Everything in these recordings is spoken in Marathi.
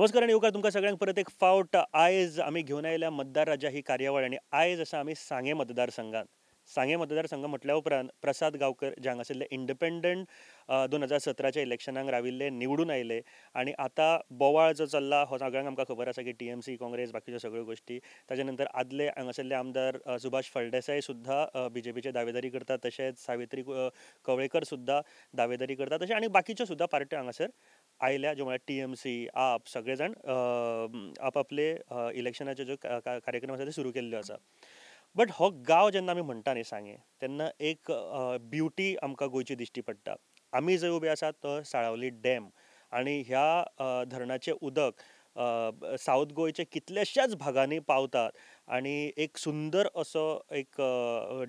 नमस्कार आणि येवकार तुमकां सगळ्यांक परत एक फावट आयज आमी घेवन आयल्या मतदार राजा ही कार्यावळ आणि आयज आसा आमी सांगे मतदारसंघात. सांगे मतदारसंघ म्हटल्या उपरांत प्रसाद गांवकर जे हांगासरले इंडिपेंडंट 2017च्या इलेक्शनाक राविल्ले निवडून आयले आणि आतां बोवाळ जो चल्ला हो सगळ्यांक आमकां खबर आसा की टीएमसी काँग्रेस बाकीच्यो सगळ्यो गोश्टी ताजे नंतर आदले हांगासरले आमदार सुभाष फळदेसाय सुद्दां बीजेपीचे दावेदारी करतात तशेंच सावित्री कवळेकर सुद्दां दावेदारी करतात तशें आनी बाकीच्यो सुद्दां पार्ट्यो हांगासर आयल्या ज्यो म्हळ्यार टीएमसी आप सगळे जाण आपआपले इलेक्शनाचे ज्यो कार्यक्रम आसा ते सुरू केल्ल्यो आसा. बट हो गांव जेन्ना आमी म्हणटा न्ही सांगे तेन्ना एक ब्युटी आमकां गोंयची दिश्टी पडटा. आमी जंय उबे आसात तो साळावली डॅम आणि ह्या धरणाचें उदक सावथ गोंयचे कितल्याशाच भागांनी पावतात आणि एक सुंदर असो एक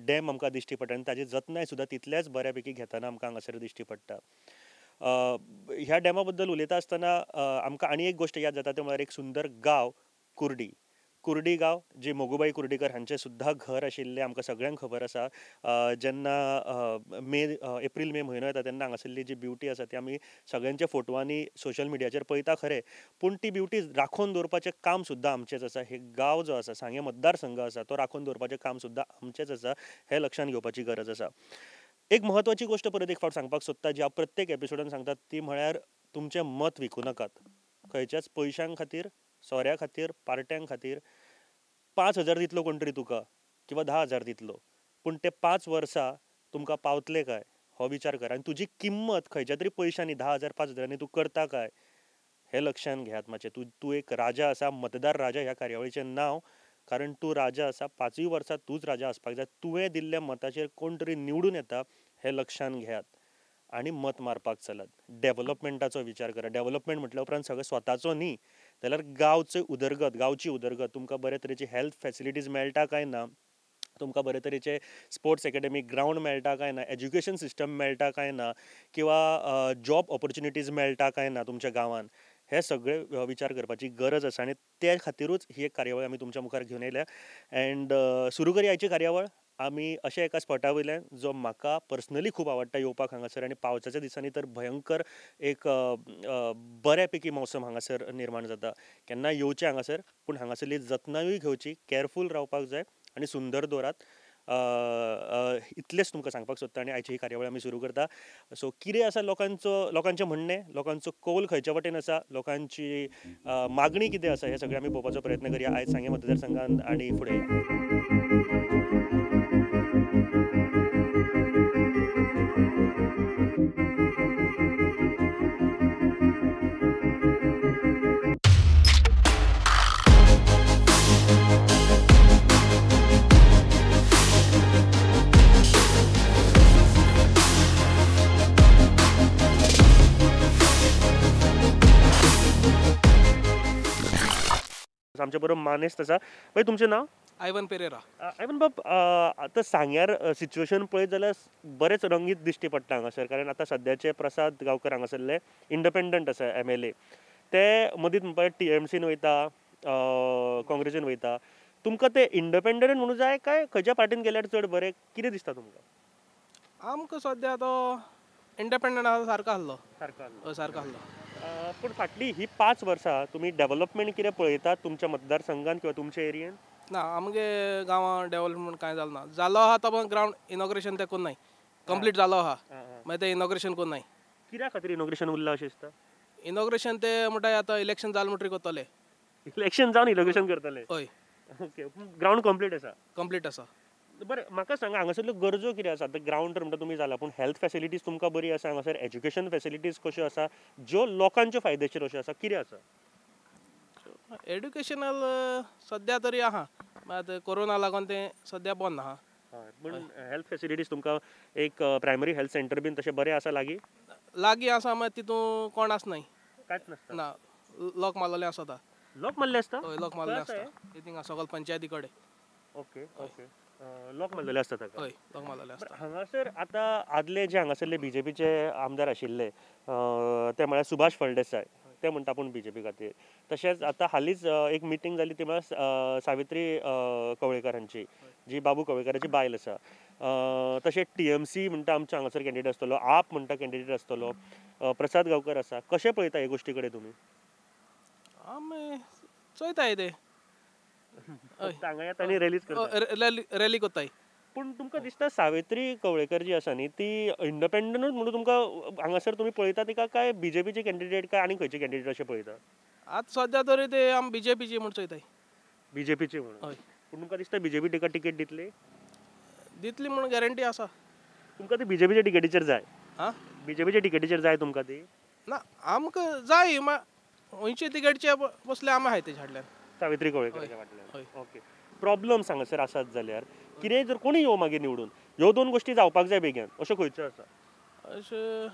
डॅम आमकां दिश्टी पडटा आनी ताजी जतनाय सुद्दां तितल्याच बऱ्या पैकी घेतना आमकां हांगासर दिश्टी पडटा. ह्या डॅमा बद्दल उलयता आसतना आमकां आनी एक गोश्ट याद जाता ते म्हळ्यार एक सुंदर गांव कुर्डी गांव जी मोगूबाई कुर्डीकर हांचें सुद्दां घर आशिल्लें आमकां सगळ्यांक खबर आसा. जेन्ना एप्रील मे म्हयनो येता तेन्ना हांगासरली जी ब्युटी आसा ती आमी सगळ्यांच्या फोटवांनी सोशल मिडियाचेर पळयता खरें, पूण ती ब्युटी राखून दवरपाचें काम सुद्दां आमचेंच आसा. हे गांव जो आसा सांगे मतदारसंघ आसा तो राखून दवरपाचें काम सुद्दां आमचेंच आसा हें लक्षांत घेवपाची गरज आसा. एक म्हत्वाची गोश्ट परत एक फावट सांगपाक सोदता जी हांव प्रत्येक एपिसोडान सांगता ती म्हळ्यार तुमचें मत विकूं नाकात. खंयच्याच पयशांक खातीर, सोऱ्या खातीर, पार्ट्यांक खातीर 5,000 दितलो कोण तरी तुका किंवा 10,000 दितलो, पूण ते 5 वर्सां तुमकां पावतले काय हो विचार कर आनी तुजी किंमत खंयच्या तरी पयशांनी 10,000 5,000 तूं करता काय हें लक्षांत घेयात मातशें. तूं एक राजा आसा, मतदार राजा ह्या कार्यावळीचें नांव, कारण तूं राजा आसा. 5 वर्सां तूंच राजा आसपाक जाय. तुवें दिल्ल्या मताचेर कोण तरी निवडून येता हें लक्षांत घेयात आनी मत मारपाक चलात. डेव्हलपमेंटाचो विचार करा. डेव्हलपमेंट म्हटल्या उपरांत सगळें स्वताचो न्ही जाल्यार गांवची उदरगत तुमकां बरे तरेची हेल्थ फॅसिलिटीज मेळटा काय ना, तुमकां बरे तरेचे स्पोर्ट्स एकेडमी ग्रावंड मेळटा काय ना, एज्युकेशन सिस्टम मेळटा काय ना, किंवा जॉब ऑपॉर्च्युनिटीज मेळटा काय ना तुमच्या गांवांत, हे सगळे विचार करपाची गरज आसा. आनी त्या खातीरूच ही एक कार्यावळ आमी तुमच्या मुखार घेवन येयल्या. अँड सुरू करुया आयची कार्यावळ आमी अशें एका स्पॉटा वयल्यान जो म्हाका पर्सनली खूब आवडटा येवपाक हांगासर, आनी पावसाच्या दिसांनी तर भयंकर एक बऱ्या पैकी मौसम हांगासर निर्माण जाता. केन्ना येवचें हांगासर, पूण हांगासरली जतनायूय घेवची, केअरफूल रावपाक जाय आनी सुंदर दवरात. इतलेंच तुमकां सांगपाक सोदता आनी आयची ही कार्यावळ आमी सुरू करता. सो कितें आसा लोकांचें म्हणणें, लोकांचो कौल खंयच्या वटेन आसा, लोकांची मागणी कितें आसा हें सगळें आमी पळोवपाचो प्रयत्न करया आयज सांगे मतदारसंघांत आनी फुडें. आमच्या बरोबर मानेस्त आसा. भाई तुमचें नांव? आयवन पेरेरा. आयवन बाब, आतां सांग्यार सिच्युएशन पळयत जाल्यार बरेच रंगीत दिश्टी पडटा हांगासर, कारण आतां सद्याचे प्रसाद गांवकर हांगासरले इंडिपेंडंट आसा MLA, ते मदींच म्हणपाक TMCन वयता, काँग्रेसीन वयता. तुमकां ते इंडिपेंडंट म्हणून जाय काय खंयच्या पार्टीन गेल्यार चड बरें, कितें दिसता तुमकां? आमकां सद्या तो इंडिपेंडंट आसा सारको आसलो. सारको आसलो. पूण फाटली ही 5 वर्सां तुमी डेव्हलपमेंट कितें पळयतात तुमच्या मतदारसंघात किंवा तुमच्या एरियेन? ना, आमगे गांवां डेव्हलपमेंट कांय जालें ना. जालो आहा तो पण ग्रावंड इनॉग्रेशन ते कोन्नाय. कंप्लीट जालो आहा, मागीर ते इनॉग्रेशन कोन्नाय. कित्या खातीर इनॉग्रेशन उरलां अशें दिसता? इनॉग्रेशन ते म्हणटा आतां इलेक्शन जालें म्हणटरी करतले. इलेक्शन जावन इनॉग्रेशन करतले? हय. ओके. ग्रावंड कंप्लीट आसा? कंप्लीट आसा. बरें, म्हाका सांगा हांगासरल्यो गरजो कितें आसा? आतां ग्रावंड तर म्हणटा तुमी जाला, पूण हेल्थ फॅसिलिटीज तुमकां बरी आसा हांगासर? एज्युकेशन फॅसिलिटीज कश्यो आसा ज्यो लोकांच्यो फायदेशीर अश्यो आसा, कितें आसा? एड्युकेशनल सद्या तरी आहा, मागीर कोरोना लागून ते सद्या बंद आहा. पूण हेल्थ फॅसिलिटीज तुमकां एक प्रायमरी हेल्थ सेंटर बीन तशें बरें आसा लागीं आसा, मागीर तितून कोण आसनाय. कांयच नासता? ना, लॉक मारलेलें आसा. लॉक मारलें आसता? हय, लॉक मारलेलें आसता. थिंगा सकयल पंचायती कडेन. ओके. लॉक मारलेलें आसता ताका? हय, लॉक मारलेलें आसता. हांगासर आतां आदले जे हांगासरले BJPचे आमदार आशिल्ले ते म्हळ्यार सुभाष फळदेसाय, ते म्हणटा पूण BJP खातीर. तशेंच आतां हालींच एक मिटींग जाली ती म्हळ्यार सावित्री कवळेकर हांची, जी बाबू कवळेकराची बायल आसा. तशेंच TMC म्हणटा आमच्या हांगासर कॅन्डिडेट आसतलो, आप म्हणटा कॅन्डिडेट आसतलो, प्रसाद गांवकर आसा. कशें पळयता हे गोश्टी कडेन तुमी? आमी चोयताय ते फक्त हांगा येता आनी रॅलीज करता. रॅली कोत्ताय. पूण तुमकां दिसता सावित्री कवळेकर जी आसा न्ही ती इंडिपेंडंटूच म्हणून तुमकां हांगासर तुमी पळयता तिका काय बीजेपीचे कॅन्डिडेट काय आनी खंयचे कॅन्डिडेट अशें पळयता? आतां सद्या तरी ते आमी बीजेपीची म्हूण चोयताय. बीजेपीचे म्हणून. हय. पूण तुमकां दिसता बीजेपी तिका टिकेट दितली? दितली म्हूण गॅरंटी आसा. तुमकां ती बीजेपीच्या टिकेटीचेर जाय? आं बीजेपीच्या टिकेटीचेर जाय तुमकां ती? ना आमकां जाय खंयचे तिकेटचे बसले आमी आहाय तेच्या फाटल्यान. सावित्री कवळेकराच्या फाटल्यान. हय. ओके. प्रॉब्लम हांगासर आसात जाल्यार कितेंय जर कोणी येवं मागीर निवडून ह्यो दोन गोश्टी जावपाक जाय बेगीन अश्यो खंयच्यो आसा? अशें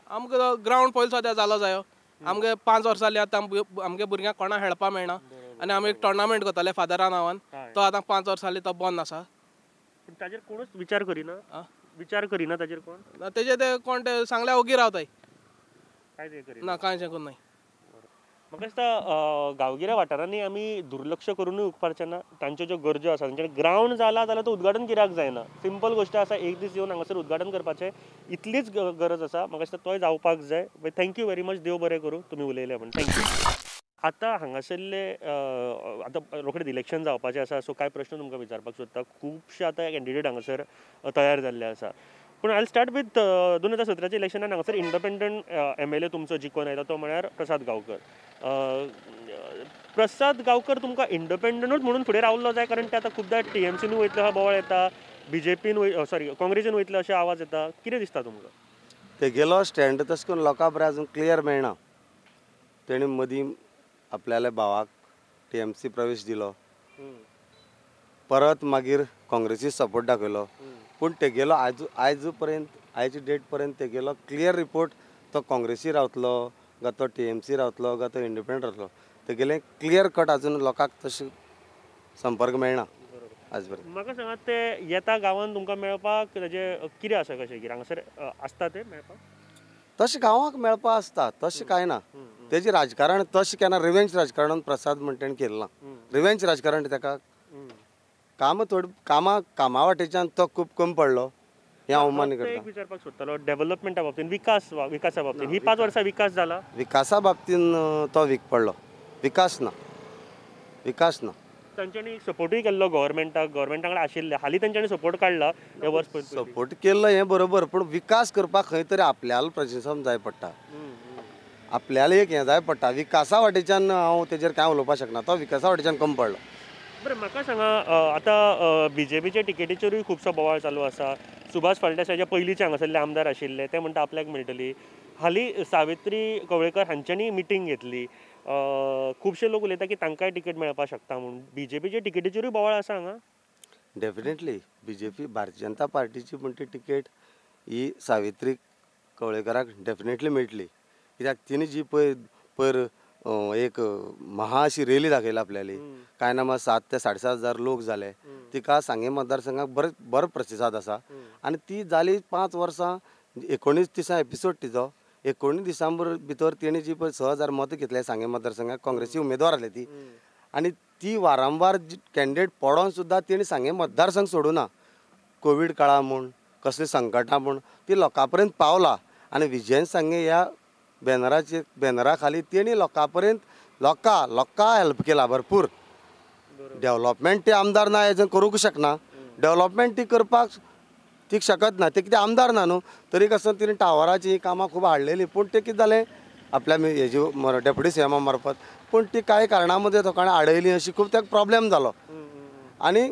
आमकां ग्रावंड पयलो सद्या जालो जायो. आमगे 5 वर्सां जालीं आतां आमगे भुरग्यांक कोणा खेळपा मेळना आनी आमी एक टोर्नामेंट करताले फादरा नांवान तो आतां 5 वर्सां जालीं तो बंद आसा. पूण ताजेर कोणूच विचार करिना? विचार करिना ताजेर कोण? तेजे ते कोण ते सांगल्या ओगी रावताय. कांयच हें करिना? ना कांयच करून नाय. म्हाका दिसता गांवगिऱ्या वाठारांनी आमी दुर्लक्ष करूनय उपकारचें ना. तांच्यो ज्यो गरजो आसा तांचे ग्रावंड जाला जाल्यार तो उद्घाटन कित्याक जायना? सिंपल गोश्ट आसा एक दीस येवन हांगासर उद्घाटन करपाचें इतलीच गरज आसा. म्हाका दिसता तोय जावपाक जाय. Thank you very much. देव बरें करूं तुमी उलयले म्हणून. थँक्यू. आतां हांगासरले आतां रोखडेंच इलेक्शन जावपाचें आसा सो कांय प्रश्न तुमकां विचारपाक सोदता. खुबशे आतां कॅन्डिडेट हांगासर तयार जाल्ले आसा. पूण आय स्टार्ट विथ 2017च्या इलेक्शनान हांगासर इंडिपेंडंट MLA तुमचो जिखून आयला तो म्हळ्यार प्रसाद गांवकर. प्रसाद गांवकर तुमकां इंडिपेंडंटूच म्हणून फुडें रावल्लो जाय कारण ते आतां खुबदां TMCनूय वयतलो हा बोवाळ येता, BJPन काँग्रेसीन वयतलो अशे आवाज येता. कितें दिसता तुमकां? तेगेलो स्टँड तशें करून लोकां बरें अजून क्लियर मेळना. तेणी मदीं आपल्याल्या भावाक TMC प्रवेश दिलो, परत मागीर काँग्रेसीक सपोर्ट दाखयलो. पूण तेगेलो आयज पर्यंत आयचे डेट पर्यंत तेगेलो क्लियर रिपोर्ट तो काँग्रेसी रावतलो गा तो TMC रावतलो गा तो इंडिपेंडंट रावतलो तेगेलें क्लियर कट अजून लोकांक तशें संपर्क मेळना आज पर्यंत. म्हाका सांगात ते येता गांवांत तुमकां मेळपाक तेजें कितें आसा कशें कितें हांगासर आसता तें मेळपाक? तशें गांवांक मेळपा आसता तशें कांय ना. तेजें राजकारण तशें केन्ना रिवेंज राजकारण प्रसाद म्हणटा तेणें केलें ना. रिवेंज राजकारण ताका कामा वाटेच्यान तो खूब कमी पडलो हें हांव मान्य करता. एक विचारपाक सोदतालो डेव्हलपमेंटा बाबतींत विकासा बाबतींत ही 5 वर्सां विकास जाला? विकासा बाबतीन तो वीक पडलो. विकास ना. तांच्यांनी सपोर्टूय केल्लो गव्हर्मेंटा कडेन आशिल्ले हालीं तांच्यांनी सपोर्ट काडला हे वर्स पयलीं. सपोर्ट केल्लो हें बरोबर पूण विकास करपाक खंय तरी आपल्यालो प्रशासन जाय पडटा. आपल्याला एक हें जाय पडटा. विकासा वाटेच्यान हांव तेजेर कांय उलोवपाक शकना. तो विकासा वाटेच्यान कमी पडलो. बरें म्हाका सांगा आतां BJPच्या टिकेटीचेरूय खुबसो बोवाळ चालू आसा. सुभाष फळदेसाय जे पयलींचे हांगासरले आमदार आशिल्ले ते म्हणटा आपल्याक मेळटली. हालीं सावित्री कवळेकर हांच्यांनी मिटींग घेतली. खुबशे लोक उलयता की तांकांय टिकेट मेळपाक शकता म्हणून. BJPच्या टिकेटीचेरूय बोवाळ आसा हांगा? डेफिनेटली BJP भारतीय जनता पार्टीची म्हणटी टिकेट ही सावित्री कवळेकराक डेफिनेटली मेळटली. कित्याक तिणी जी पयर एक महा अशी रॅली दाखयली आपल्याली कांय नामा 7 ते 7.5 लोक जाले. तिका सांगे मतदारसंघाक बरो प्रतिसाद आसा आनी ती जाली 5 वर्सां 19 दिसां एपिसोड तिचो. 19 दिसां भितर तेणी जी पळय 6,000 मतां घेतले सांगे मतदारसंघाक काँग्रेसी उमेदवार आसले ती आनी ती वारंवार कॅन्डिडेट पडोन सुद्दां तेणी सांगे मतदारसंघ सोडूना. कोवीड काळा म्हूण कसली संकटां म्हूण ती लोकां पर्यंत पावला आनी विजयन सांगे ह्या बॅनरा खाली तेणी लोकां पर्यंत लोकां हेल्प केला भरपूर. डेव्हलपमेंट ते आमदार ना हें करूंक शकना. डेव्हलपमेंट ती करपाक ती शकत ना. ते कितें आमदार ना न्हू तरी आसतना तिणें टावराची कामां खूब हाडलेली पूण ते कितें जालें आपल्या हेजी डेप्युटी CM मार्फत पूण ती कांय कारणां मदें लोकांनी आडयली अशी खूब ताका प्रॉब्लेम जालो. आनी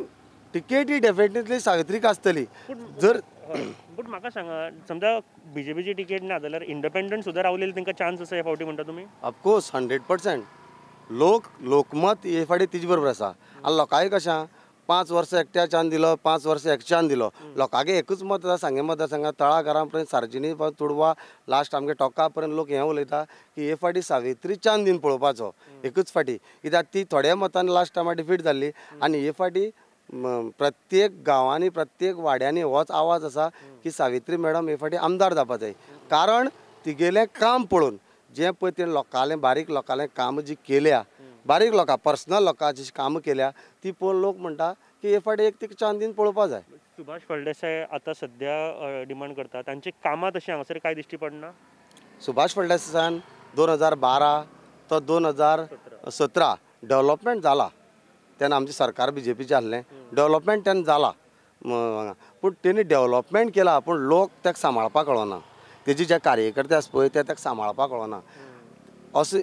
टिकेट ही डेफिनेटली सावित्रीक आसतली. जर पूण म्हाका सांगा समजा BJPची टिकेट ना जाल्यार इंडिपेंडंट सुद्दां रावलेली तांकां चान्स आसा ह्या फावटी म्हणटा तुमी? ऑफकोर्स 100%. लोकमत हे फाटी तिजे बरोबर आसा आनी लोकांय कशें 5 वर्सां एकट्याच्यान दिलो 5 वर्सां एकच्यान दिलो. लोकांगे एकूच मत आसा सांगे मतदारसंघात तळागारां पर्यंत सार्वजनीक तुडवा लास्ट आमगे टोका पर्यंत लोक हें उलयता की हे फाटी सावित्रीच्यान दिन पळोवपाचो एकूच फाटी. कित्याक ती थोड्या मतान लास्ट टायमार डिफीट जाल्ली आनी हे फाटी प्रत्येक गांवांनी प्रत्येक वाड्यांनी होच आवाज आसा की सावित्री मॅडम हे फाटी आमदार जावपा जाय. कारण तिगेलें काम पळोवन जें पळय तेणें लोकांलें बारीक लोकांलें काम जी केल्या बारीक लोकां पर्सनल लोकां जी कामां केल्या ती पळोवन लोक म्हणटा की हे फाटी एक तिका चान दिन पळोवपा जाय. सुभाष फळदेसाय आतां सद्या डिमांड करता तांची कामां तशी हांगासर कांय दिश्टी पडना? सुभाष फळदेसायान 2012 तो 2000 2017 डेव्हलपमेंट जाला तेन्ना आमचें सरकार BJPचें आसलें डेव्हलपमेंट तेन्ना जाला पूण तेणी डेव्हलपमेंट केला पूण लोक ताका सांबाळपाक कळना तेजे जे कार्यकर्ते आसा पळय ते ताका सांबाळपाक कळना अशें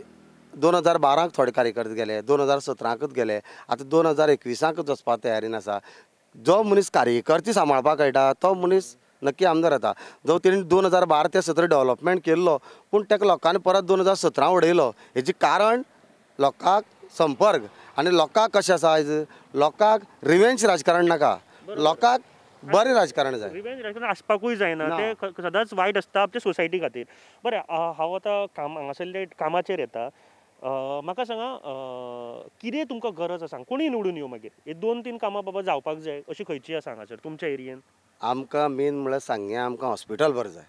2012 थोडे कार्यकर्ते गेले 2017 गेले आतां 2021 वचपा तयारीन आसा जो मनीस कार्यकर्ते सांबाळपाक कळटा तो मनीस नक्की आमदार जाता जो तेणी 2012 ते 2017 डेव्हलपमेंट केल्लो पूण ताका लोकांनी परत 2017 उडयलो हेजें कारण लोकांक संपर्क आनी लोकांक कशें आसा आयज लोकांक रिवेंज राजकारण नाका लोकांक बरें राजकारण जाय रिवेंज राजकारण आसपाकूय जायना ते सदांच वायट आसता आमच्या सोसायटी खातीर बरें हांव आतां हांगासरले कामाचेर येता म्हाका सांगा कितें तुमकां गरज आसा कोणी निवडून येवं मागीर हे 2-3 कामां बाबा जावपाक जाय अशी खंयची आसा हांगासर तुमच्या एरियेन आमकां मेन म्हळ्यार सांग्या आमकां हॉस्पिटल बरें जाय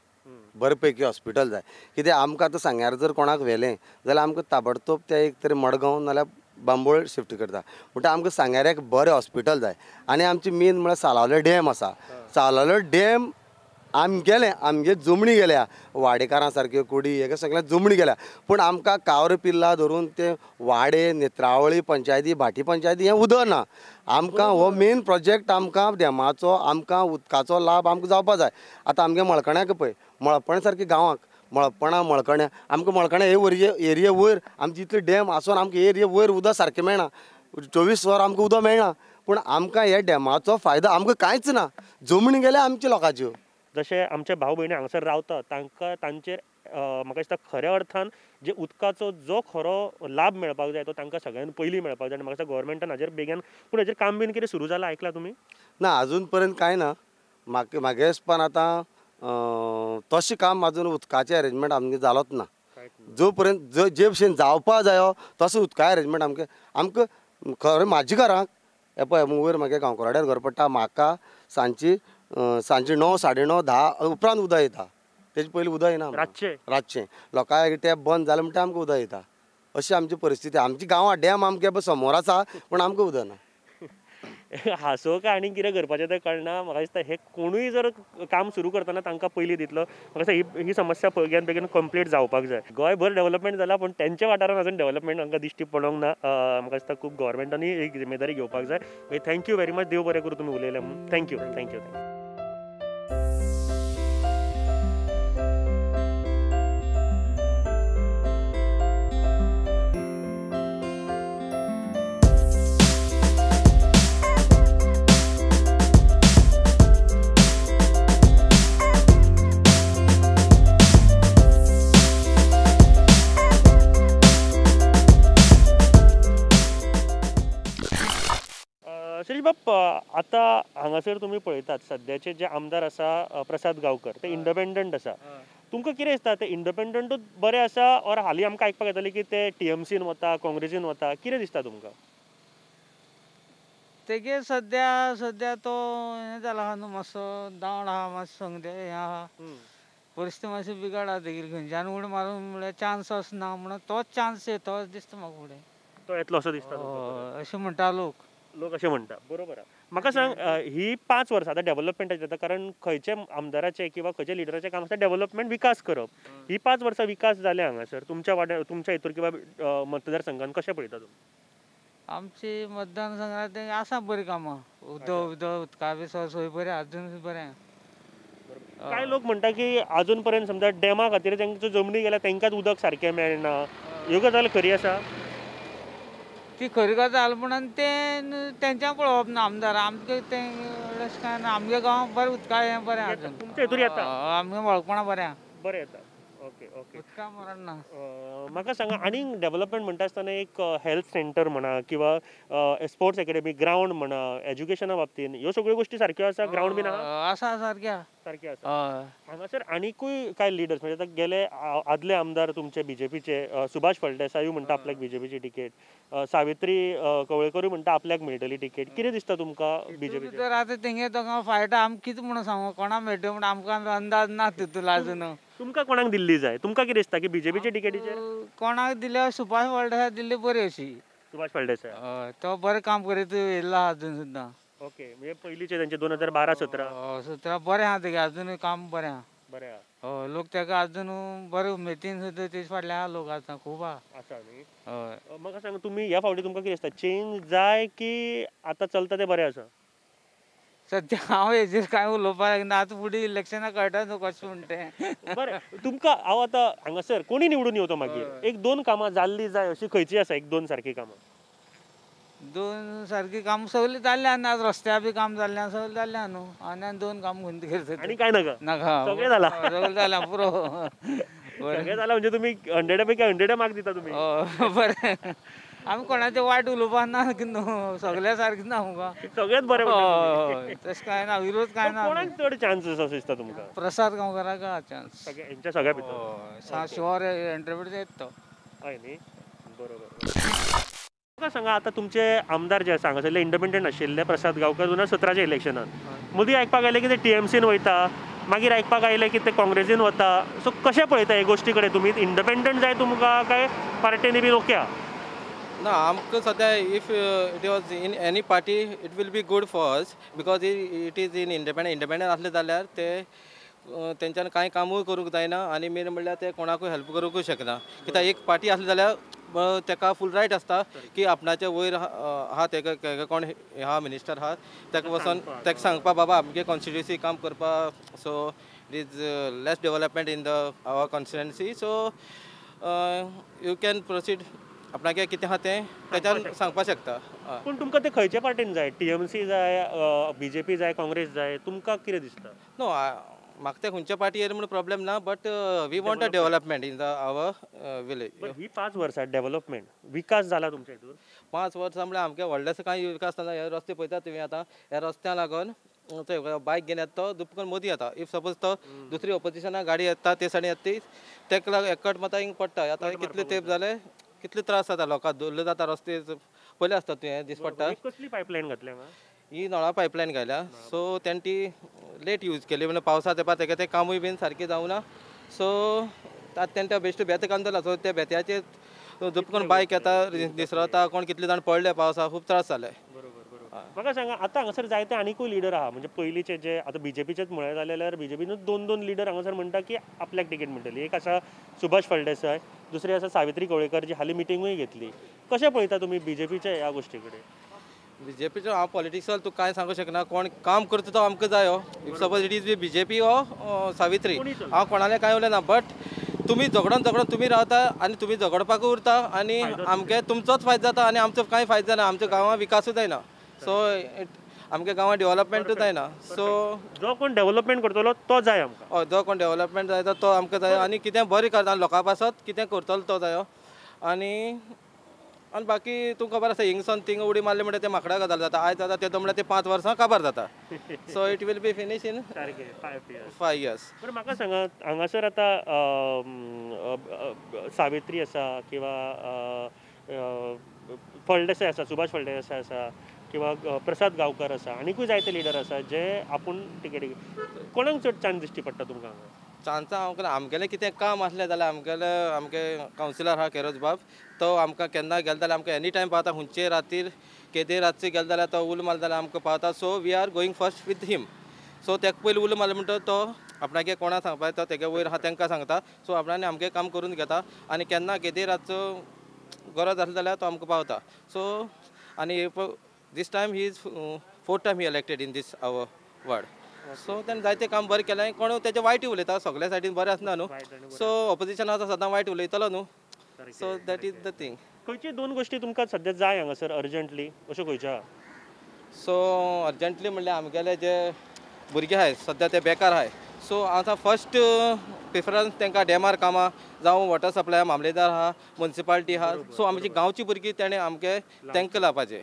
बरें पैकी हॉस्पिटल जाय कित्याक आमकां आतां सांग्यार जर कोणाक व्हेलें जाल्यार आमकां ताबडतोब ते एक तरी मडगांव नाल्यार बांबोळ शिफ्ट करता म्हणटा आमकां सांग्यार एक बरें हॉस्पिटल जाय आनी आमची मेन म्हळ्यार सालावले डॅम आसा सालावले डॅम आमगे जमणी गेल्या वाडेकारां सारक्यो कुडी हेका सगळ्या जमणी गेल्या पूण आमकां कावरे पिल्ला धरून ते वाडे नेत्रावळी पंचायती भाटी पंचायती हें उदक ना आमकां हो मेन प्रोजेक्ट आमकां डॅमाचो आमकां उदकाचो लाभ आमकां जावपा जाय आतां आमगे मळकण्याक पळय मळपण सारके गांवांक मळकण्या आमकां मळकण्या हे एरिये वयर आमचे इतले डॅम आसून आमकां एरिये वयर उदक सारकें मेळना 24 वर आमकां उदक मेळना पूण आमकां हे डॅमाचो फायदो आमकां कांयच ना जमणी गेल्या आमच्या लोकांच्यो जशे आमचे भाव भयणी हांगासर रावता तांकां तांचेर म्हाका दिसता खऱ्या अर्थान जे उदकाचो जो खरो लाभ मेळपाक जाय तो तांकां सगळ्यान पयलीं मेळपाक जाय आनी म्हाका दिसता गोवोरमेंटान हाजेर बेगीन पूण हाजेर काम बीन कितें सुरू जालां आयकलां तुमी ना अजून पर्यंत कांय ना म्हागे हिसपान आतां तशें काम अजून उदकाचें अरेंजमेंट आमगे जालोच ना जो पर्यंत जे भशेन जावपा जायो तसो उदका अरेंजमेंट आमकां खरें म्हाज्या घराक हे पळय वयर म्हागे गांवकराड्यार घर पडटा म्हाका सांजची 9, 9:30, 10 उपरांत उदक येता तेजे पयलीं उदक येना रातचें लोकांक टॅप बंद जालें म्हणटा आमकां उदक येता अशी आमची परिस्थिती आमची गांवां डॅम आमगे समोर आसा पूण आमकां उदक ना हांसो काय आनी कितें करपाचें तें कळना म्हाका दिसता हे कोणूय जर काम सुरू करतना तांकां पयलीं दितलो म्हाका दिसता ही समस्या बेगीन बेगीन कंप्लीट जावपाक जाय गोंयभर डेव्हलपमेंट जाला पूण तेंच्या वाठारांत अजून डेव्हलपमेंट आमकां दिश्टी पडोंक ना म्हाका दिसता खूब गोवोरमेंटांनी एक जिम्मेदारी घेवपाक जाय थँक्यू व्हेरी मच देव बरें करूं तुमी उलयले म्हणून थँक्यू शिरीष बाब आता हांगासर तुमी पळयतात सद्याचे जे आमदार आसा प्रसाद गांवकर ते इंडिपेंडंट आसा तुमकां कितें दिसता ते इंडिपेंडंटूच बरे आसा ऑर हालीं आमकां आयकपाक येतालें की ते TMCन वता काँग्रेसीन वता कितें दिसता तुमकां तेगे सध्या तो हें जाला आहा न्हू मातसो डावन आहा मातसो संगते हें आहा परिस्थिती मातशी बिगड आहा तेगेली खंयच्यान उडी मारून म्हळ्यार चान्स आसना म्हणून तोच चान्स येतोच दिसता म्हाका फुडें तो येतलो असो दिसता अशें म्हणटा लोक अशें म्हणटा बरोबर आहा म्हाका सांग ही 5 वर्सां आतां डेव्हलपमेंटाची जाता कारण खंयचे आमदाराचे किंवा खंयच्या लिडराचें काम आसता डेव्हलपमेंट विकास करप ही 5 वर्सां विकास जाले हांगासर तुमच्या हितूर किंवा मतदारसंघान कशें पळयता तुमी आमची मतदारसंघात आसा बरीं कामां उदका बी सोय बरें अजून बरें कांय लोक म्हणटा की अजून पर्यंत समजा डॅमा खातीर तांच्यो जमनी गेल्या तांकांच उदक सारकें मेळना ह्यो गजाल खरी आसा ती खरी गजाल पूण तेंच्या पळोवप ना आमदार आमचे अशें काय ना आमगे गांवांत बरें उदका हें बरें अजून तुमच्या हितूर येता आमगे वळखपणां बरें येता ओके उदका मरण ना म्हाका सांगा आनी डेव्हलपमेंट म्हणटा आसतना एक हेल्थ सेंटर म्हणा किंवा स्पोर्ट्स अकॅडमी ग्रावंड म्हणा एज्युकेशना बाबतींत ह्यो सगळ्यो गोश्टी सारक्यो आसा ग्रावंड बीन आसा सारकें आसा हांगासर आनीकूय कांय लिडर्स म्हणजे आतां गेले आदले आमदार तुमचे BJPचे सुभाष फळदेसाय म्हणटा आपल्याक BJPची तिकेट सावित्री कवळेकरूय म्हणटा आपल्याक मेळटली तिकेट कितें दिसता तुमकां BJP तर आतां तेंगे दोगां फायट आमकां कितें म्हणून सांगू कोणा मेळटली म्हणून आमकां अंदाज ना तितून अजून तुमकां कोणाक दिल्ली जाय तुमकां कितें दिसता की BJPचे तिकेटीचेर कोणाक दिल्यार सुभाष फळदेसाय दिल्ली बरी अशी सुभाष फळदेसाय तो बरें काम करीत येयला अजून सुद्दां ओके म्हणजे पयलींचे तांचे 2012-17 बरें आहा तेगे अजूनय काम बरें आहा बरें आहा हय लोक ताका आजून बरे उमेदीन सुद्दां तेच फाटल्यान आहा लोक आतां खूब आहा आसा न्ही हय म्हाका सांग तुमी ह्या फावटी तुमकां कितें दिसता चेंज जाय की आतां चलता तें बरें आसा सद्या हांव हेजेर कांय उलोवपाक लागना आतां फुडें इलेक्शनां कळटा न्हू कशें म्हण तें बरें तुमकां हांव आतां हांगासर कोणी निवडून येवं तो मागीर एक दोन कामां जाल्ली जाय अशी खंयची आसा एक दोन सारकी कामां दोन सारकी काम सगळीं जाल्ल्यान ना रस्त्या बी काम जाल्ल्यान सगळें जाल्ल्यान न्हू आनी दोन काम खंयची करता आनी काय नाका नाका सगळें जालां. सगळें जालां पुरो सगळें जालां म्हणजे तुमी 100 पैकी 100 मार्क दिता तुमी हय बरें आमी कोणाचें वायट उलोवपाक ना न्हू सगळ्या सारकें ना आमकां सगळेंच बरें हय तशें कांय ना विरोध कांय ना कोणाक चड चान्स असो दिसता तुमकां प्रसाद गांवकाराक आहा चान्स सगळ्या हेंच्या सगळ्या भितर हय शुअर 100% येत तो हय न्ही बरोबर म्हाका सांगा आतां तुमचे आमदार जे आसा हांगासरले इंडिपेंडंट आशिल्ले प्रसाद गांवकर 2017च्या इलेक्शनांत मदीं आयकपाक आयलें की ते TMCन वयता मागीर आयकपाक आयलें की ते काँग्रेसीन वता सो कशें पळयता हे गोश्टी कडेन तुमी इंडिपेंडंट जाय तुमकां काय पार्टेनी बी ओके आहा No, आमकां सद्या if it was in any party, it will be good for us because it is in independent असले जाल्यार ते तेंच्यान कांय कामूय करूंक जायना आनी मेन म्हणल्यार ते कोणाकूय हेल्प करूंकूय शकना कित्याक एक पार्टी आसली जाल्यार तेका फूल रायट आसता की आपणाचे वयर आहा तेका कोण आहा मिनिस्टर आहा तेका वचोन तेका सांगपा बाबा आमगे कॉन्स्टिट्युएन्सी काम करपा so it is less development in the our constituency so you can proceed आपणागे कितें आहा तें तेच्यान सांगपाक शकता पूण तुमकां ते खंयच्या पार्टीन जाय TMC जाय BJP जाय काँग्रेस जाय तुमकां कितें दिसता नो म्हाका ते खंयच्या पार्टीयेर म्हण प्रॉब्लेम ना but we want a development in the our village ही 5 वर्सां डेव्हलपमेंट विकास जाला तुमच्या हितून 5 वर्सां म्हळ्यार आमगे व्हडलेसो कांय विकास जाता हे रस्ते पळयता तुमी आतां ह्या रस्त्या लागून थंय बायक घेवन येता तो दुपकन मोदी येता इफ सपोज तो दुसरी ऑपोजिशनाक गाडी येता ते सायडीन येता ती तेका लागून एकट माता हिंग पडटा आतां कितले तेंप जाले कितले त्रास जाता लोकांक धुल्ल जाता रस्ते पयले आसता तुवें दीस पडटा कसली पायपलायन घातल्या हांगा ही नळा पायपलायन घाल्या सो तेणी ती लेट यूज केली म्हणजे पावसा तेंपा तेका तें कामूय बीन सारकें जावना सो आतां तेणें त्या बेश्टो बेत कांदला सो त्या बेत्याचेर दुपकन बायक येता दिसरता कोण कितले जाण पडले पावसा खूब त्रास जाले म्हाका सांगा आतां हांगासर जायते आनीकूय लिडर आहा म्हणजे पयलींचे जे आतां BJPचेच म्हळ्यार जाल्यार BJPनूच दोन लिडर हांगासर म्हणटा की आपल्याक तिकेट मेळटली एक आसा सुभाष फळदेसाय दुसरी आसा सावित्री कवळेकर जी हालीं मिटिंगूय घेतली कशें पळयता तुमी BJPच्या ह्या गोश्टी कडेन BJPचो हांव पॉलिटिक्साल तूं कांय सांगूं शकना कोण काम करता तो आमकां जायो if suppose it is BJP ओ सावित्री हांव कोणालें कांय उलयना बट तुमी झगडोन तुमी रावता आनी तुमी झगडपाकूय उरता आनी आमगे तुमचोच फायदो जाता आनी आमचो कांय फायदो जायना आमच्या गांवां विकासूय जायना सो आमगे गांवां डेव्हलपमेंटूच जायना सो जो कोण डेव्हलपमेंट करतलो तो जाय आमकां हय जो कोण डेव्हलपमेंट जाय तो आमकां जाय आनी कितें बरें करता लोकां पासत कितें करतलो तो जायो आनी बाकी तुमकां खबर आसा हिंगसन थिंग उडी मारली म्हणटा ते माकडां गजाल जाता आयज जाता ते म्हणल्यार ते 5 वर्सां काबार जाता so it will be finish in 5 years बरं म्हाका सांगात हांगासर आतां सावित्री आसा किंवा फळदेसाय आसा सुभाष फळदेसाय आसा किंवा प्रसाद गांवकर आसा आनीकूय जायते लिडर आसा जे आपूण टिकेट कोणाक चड चान्स दिश्टी पडटा तुमकां हांगा चान्सां हांव आमगेलें कितें काम आसलें जाल्यार आमगे कावन्सिलर आहा केरोज बाब तो आमकां केन्ना गेलो जाल्यार आमकां एनी टायम पावता खंयचे रातीर केदे रातचे गेलो जाल्यार तो उलो मारलो जाल्यार आमकां पावता so we are going first with him so तेका पयलीं उलो मारलो म्हणटा तो आपणागे कोणाक सांगपा तो तेगे वयर आहा तांकां सांगता सो आपणांनी आमगे काम करून घेता आनी केन्ना केदे रातचो गरज आसली जाल्यार तो आमकां पावता सो आनी this time he is 4th time he elected in this our ward so तेणें जायतें काम बरें केलें कोण तेजें वायटूय उलयता सगळ्या सायडीन बरें आसना न्हू सो ऑपोजिशन आसा सदां वायट उलयतलो न्हू so that is the thing खंयची दोन गोश्टी तुमकां सद्या जाय हांगासर अर्जंटली अश्यो खंयच्या सो अर्जंटली म्हणल्यार आमगेले जे भुरगे आहाय सद्या ते बेकार आहाय सो आतां फर्स्ट प्रिफरन्स तांकां डॅमार कामां जावं वॉटर सप्लाय मामलेदार आहा म्युनिसिपालिटी आहा सो आमची गांवची भुरगीं तेणें आमगे तांकां लावपाचें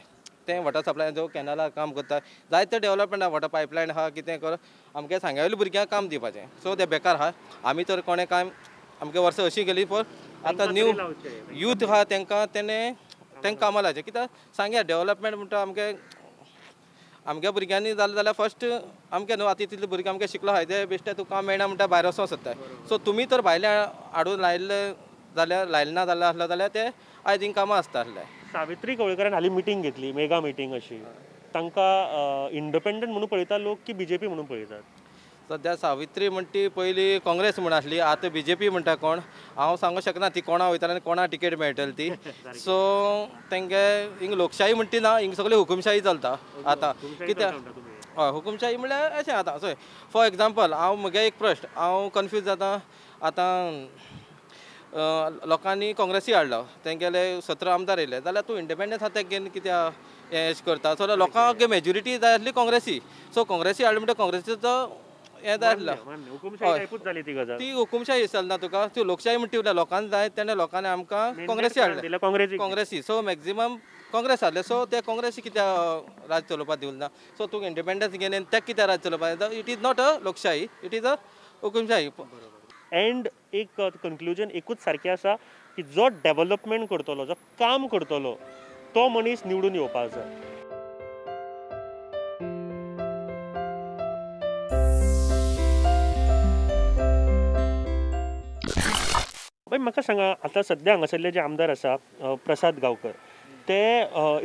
तें वॉटर सप्लाय जो कॅनला काम करता जायते डेवलपमेंट आहा वॉटर पायपलायन आहा कितें कर आमगे सांग्यावयल्या भुरग्यांक काम दिवपाचें सो ते बेकार आहा आमी तर कोणें काम आमगे वर्सां अशीं गेली पर आतां न्यू यूथ आहा तांकां कामां लावचें कित्याक सांग्या डेवलपमेंट म्हणटा आमगे भुरग्यांनी जालें जाल्यार फर्स्ट आमगे न्हू आतां तितले भुरगे आमगे शिकलो आहाय ते बेश्टे तुका काम मेळना म्हणटा भायर वचोंक सोदता सो तुमी तर भायले हाडून लायले जाल्यार लायले ना जाल्यार आसले जाल्यार ते आयज हिंग कामां आसता आसले सावित्री कवळेकरान हालीं मिटींग घेतली मेगा मिटींग अशी तांकां इंडिपेंडंट म्हणून पळयता लोक की BJP म्हणून पळयतात सध्या सावित्री म्हणटी पयली काँग्रेस म्हण आसली, आतां BJP म्हणटा कोण हांव सांगूंक शकना ती कोणा वयतली आनी कोणा टिकेट मेळटली ती. सो तेंगे हिंग लोकशाही म्हणटी ना, हिंग सगळी हुकुमशाही चलता आतां. कित्याक हय हुकुमशाही म्हणल्यार अशें आतां चोय फॉर एग्जाम्पल हांव म्हगे एक प्रश्न हांव कन्फ्यूज जाता. आतां लोकांनी काँग्रेसी हाडलो, तेंगेले 17 आमदार येयले, जाल्यार तूं इंडिपेंडन्स आतां घेवन कित्याक हें करता. सो लोकांक मेजॉरिटी जाय आसली काँग्रेसी. सो काँग्रेसी हाडली म्हणटा काँग्रेसीचो हें जाय आसला. ती हुकुमशाही चलना तुका, ती लोकशाही म्हणटी उरल्या लोकांक जाय तेन्ना लोकांनी आमकां काँग्रेसी हाडले. काँग्रेसी सो मॅक्झिमम काँग्रेस हाडले. सो ते काँग्रेसी कित्याक राज चलोवपाक दिवंक ना. सो तुका इंडिपेंडन्स घेवन तेका कित्याक राज चलोवपाक जाता. इट इज नॉट अ लोकशाही, इट इज अ हुकुमशाही. एंड एक कन्क्लुजन एकूच सारकें आसा की जो डेव्हलपमेंट करतलो, जो काम करतलो, तो मनीस निवडून येवपाक जाय. म्हाका सांगा, आतां सद्या हांगासरले जे आमदार आसा प्रसाद गांवकर, ते